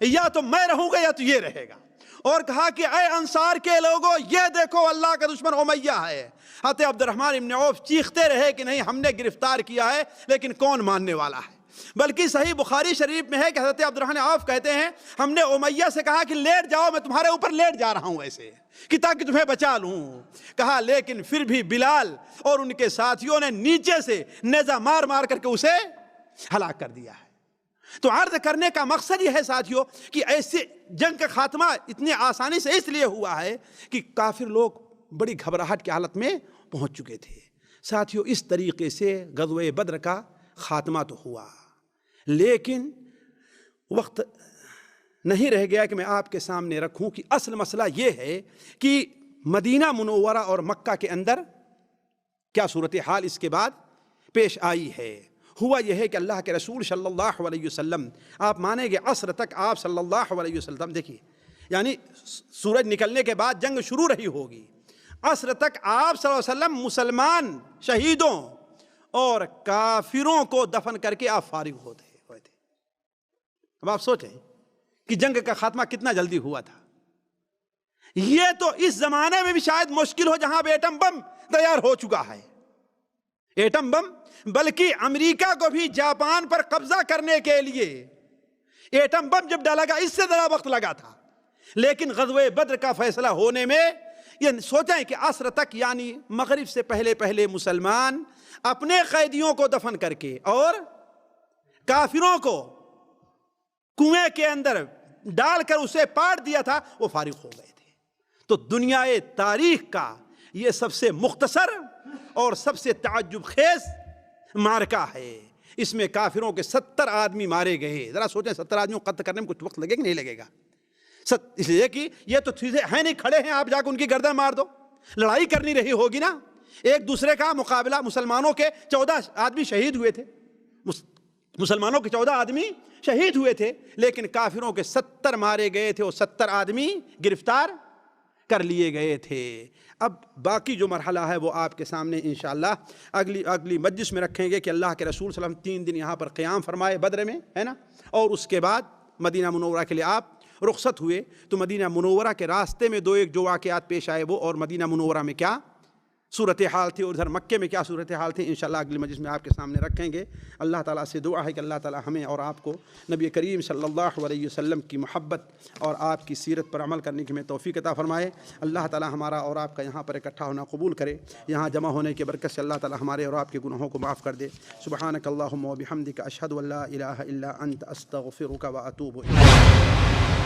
یا تو میں رہوں گا یا تو یہ رہے گا، اور کہا کہ اے انصار کے لوگوں یہ دیکھو اللہ کا دشمن امیہ ہے۔ حضرت عبد الرحمن ابن عوف چیختے رہے کہ نہیں ہم نے گرفتار کیا ہے، لیکن کون ماننے والا ہے؟ بلکہ صحیح بخاری شریف میں ہے کہ حضرت عبد الرحمن عوف کہتے ہیں ہم نے امیہ سے کہا کہ لیٹ جاؤ، میں تمہارے اوپر لیٹ جا رہا ہوں ایسے کہ تاکہ تمہیں بچا لوں۔ کہا لیکن پھر بھی بلال اور ان کے ساتھیوں نے نیچے سے نیزہ مار مار کر کے اسے ہلاک کر دیا ہے۔ تو عرض کرنے کا مقصد یہ ہے ساتھیوں کہ ایسے جنگ کا خاتمہ اتنی آسانی سے اس لیے ہوا ہے کہ کافر لوگ بڑی گھبراہٹ کی حالت میں پہنچ چکے تھے۔ ساتھیوں اس طریقے سے غزوہ بدر کا خاتمہ تو ہوا، لیکن وقت نہیں رہ گیا کہ میں آپ کے سامنے رکھوں کہ اصل مسئلہ یہ ہے کہ مدینہ منورہ اور مکہ کے اندر کیا صورتحال اس کے بعد پیش آئی ہے۔ ہوا یہ ہے کہ اللہ کے رسول صلی اللہ علیہ وسلم، آپ مانیں گے عصر تک آپ صلی اللہ علیہ وسلم، دیکھیے یعنی سورج نکلنے کے بعد جنگ شروع رہی ہوگی، عصر تک آپ صلی اللہ علیہ وسلم مسلمان شہیدوں اور کافروں کو دفن کر کے آپ فارغ ہوئے تھے۔ اب آپ سوچیں کہ جنگ کا خاتمہ کتنا جلدی ہوا تھا۔ یہ تو اس زمانے میں بھی شاید مشکل ہو جہاں پہ ایٹم بم تیار ہو چکا ہے، ایٹم بم، بلکہ امریکہ کو بھی جاپان پر قبضہ کرنے کے لیے ایٹم بم جب ڈالا گیا اس سے زیادہ وقت لگا تھا، لیکن غزوہ بدر کا فیصلہ ہونے میں یہ سوچیں کہ عصر تک یعنی مغرب سے پہلے پہلے مسلمان اپنے قیدیوں کو دفن کر کے اور کافروں کو کنویں کے اندر ڈال کر اسے پاٹ دیا تھا، وہ فارغ ہو گئے تھے۔ تو دنیا تاریخ کا یہ سب سے مختصر اور سب سے تعجب خیز معرکہ ہے۔ اس میں کافروں کے 70 آدمی مارے گئے۔ ذرا سوچیں 70 آدمیوں کو قتل کرنے میں کچھ وقت لگے گا نہیں لگے گا؟ اس لیے کہ یہ تو چیزیں ہیں نہیں، کھڑے ہیں آپ جا کے ان کی گردن مار دو، لڑائی کرنی رہی ہوگی نا، ایک دوسرے کا مقابلہ۔ مسلمانوں کے 14 آدمی شہید ہوئے تھے، مسلمانوں کے 14 آدمی شہید ہوئے تھے، لیکن کافروں کے 70 مارے گئے تھے، وہ 70 آدمی گرفتار کر لیے گئے تھے۔ اب باقی جو مرحلہ ہے وہ آپ کے سامنے انشاءاللہ اگلی مجلس میں رکھیں گے کہ اللہ کے رسول صلی اللہ علیہ وسلم 3 دن یہاں پر قیام فرمائے بدر میں، ہے نا، اور اس کے بعد مدینہ منورہ کے لیے آپ رخصت ہوئے، تو مدینہ منورہ کے راستے میں 2 جو واقعات پیش آئے وہ، اور مدینہ منورہ میں کیا صورتحال تھی اور ادھر مکے میں کیا صورتحال تھی، انشاءاللہ اگلی مجلس میں آپ کے سامنے رکھیں گے۔ اللہ تعالیٰ سے دعا ہے کہ اللہ تعالیٰ ہمیں اور آپ کو نبی کریم صلی اللہ علیہ وسلم کی محبت اور آپ کی سیرت پر عمل کرنے کی ہمیں توفیق عطا فرمائے۔ اللہ تعالیٰ ہمارا اور آپ کا یہاں پر اکٹھا ہونا قبول کرے، یہاں جمع ہونے کی برکت سے اللہ تعالیٰ ہمارے اور آپ کے گناہوں کو معاف کر دے۔ سبحانک اللہم و بحمدک، اشہد ان لا الہ الا انت، استغفرک و اتوب الیک۔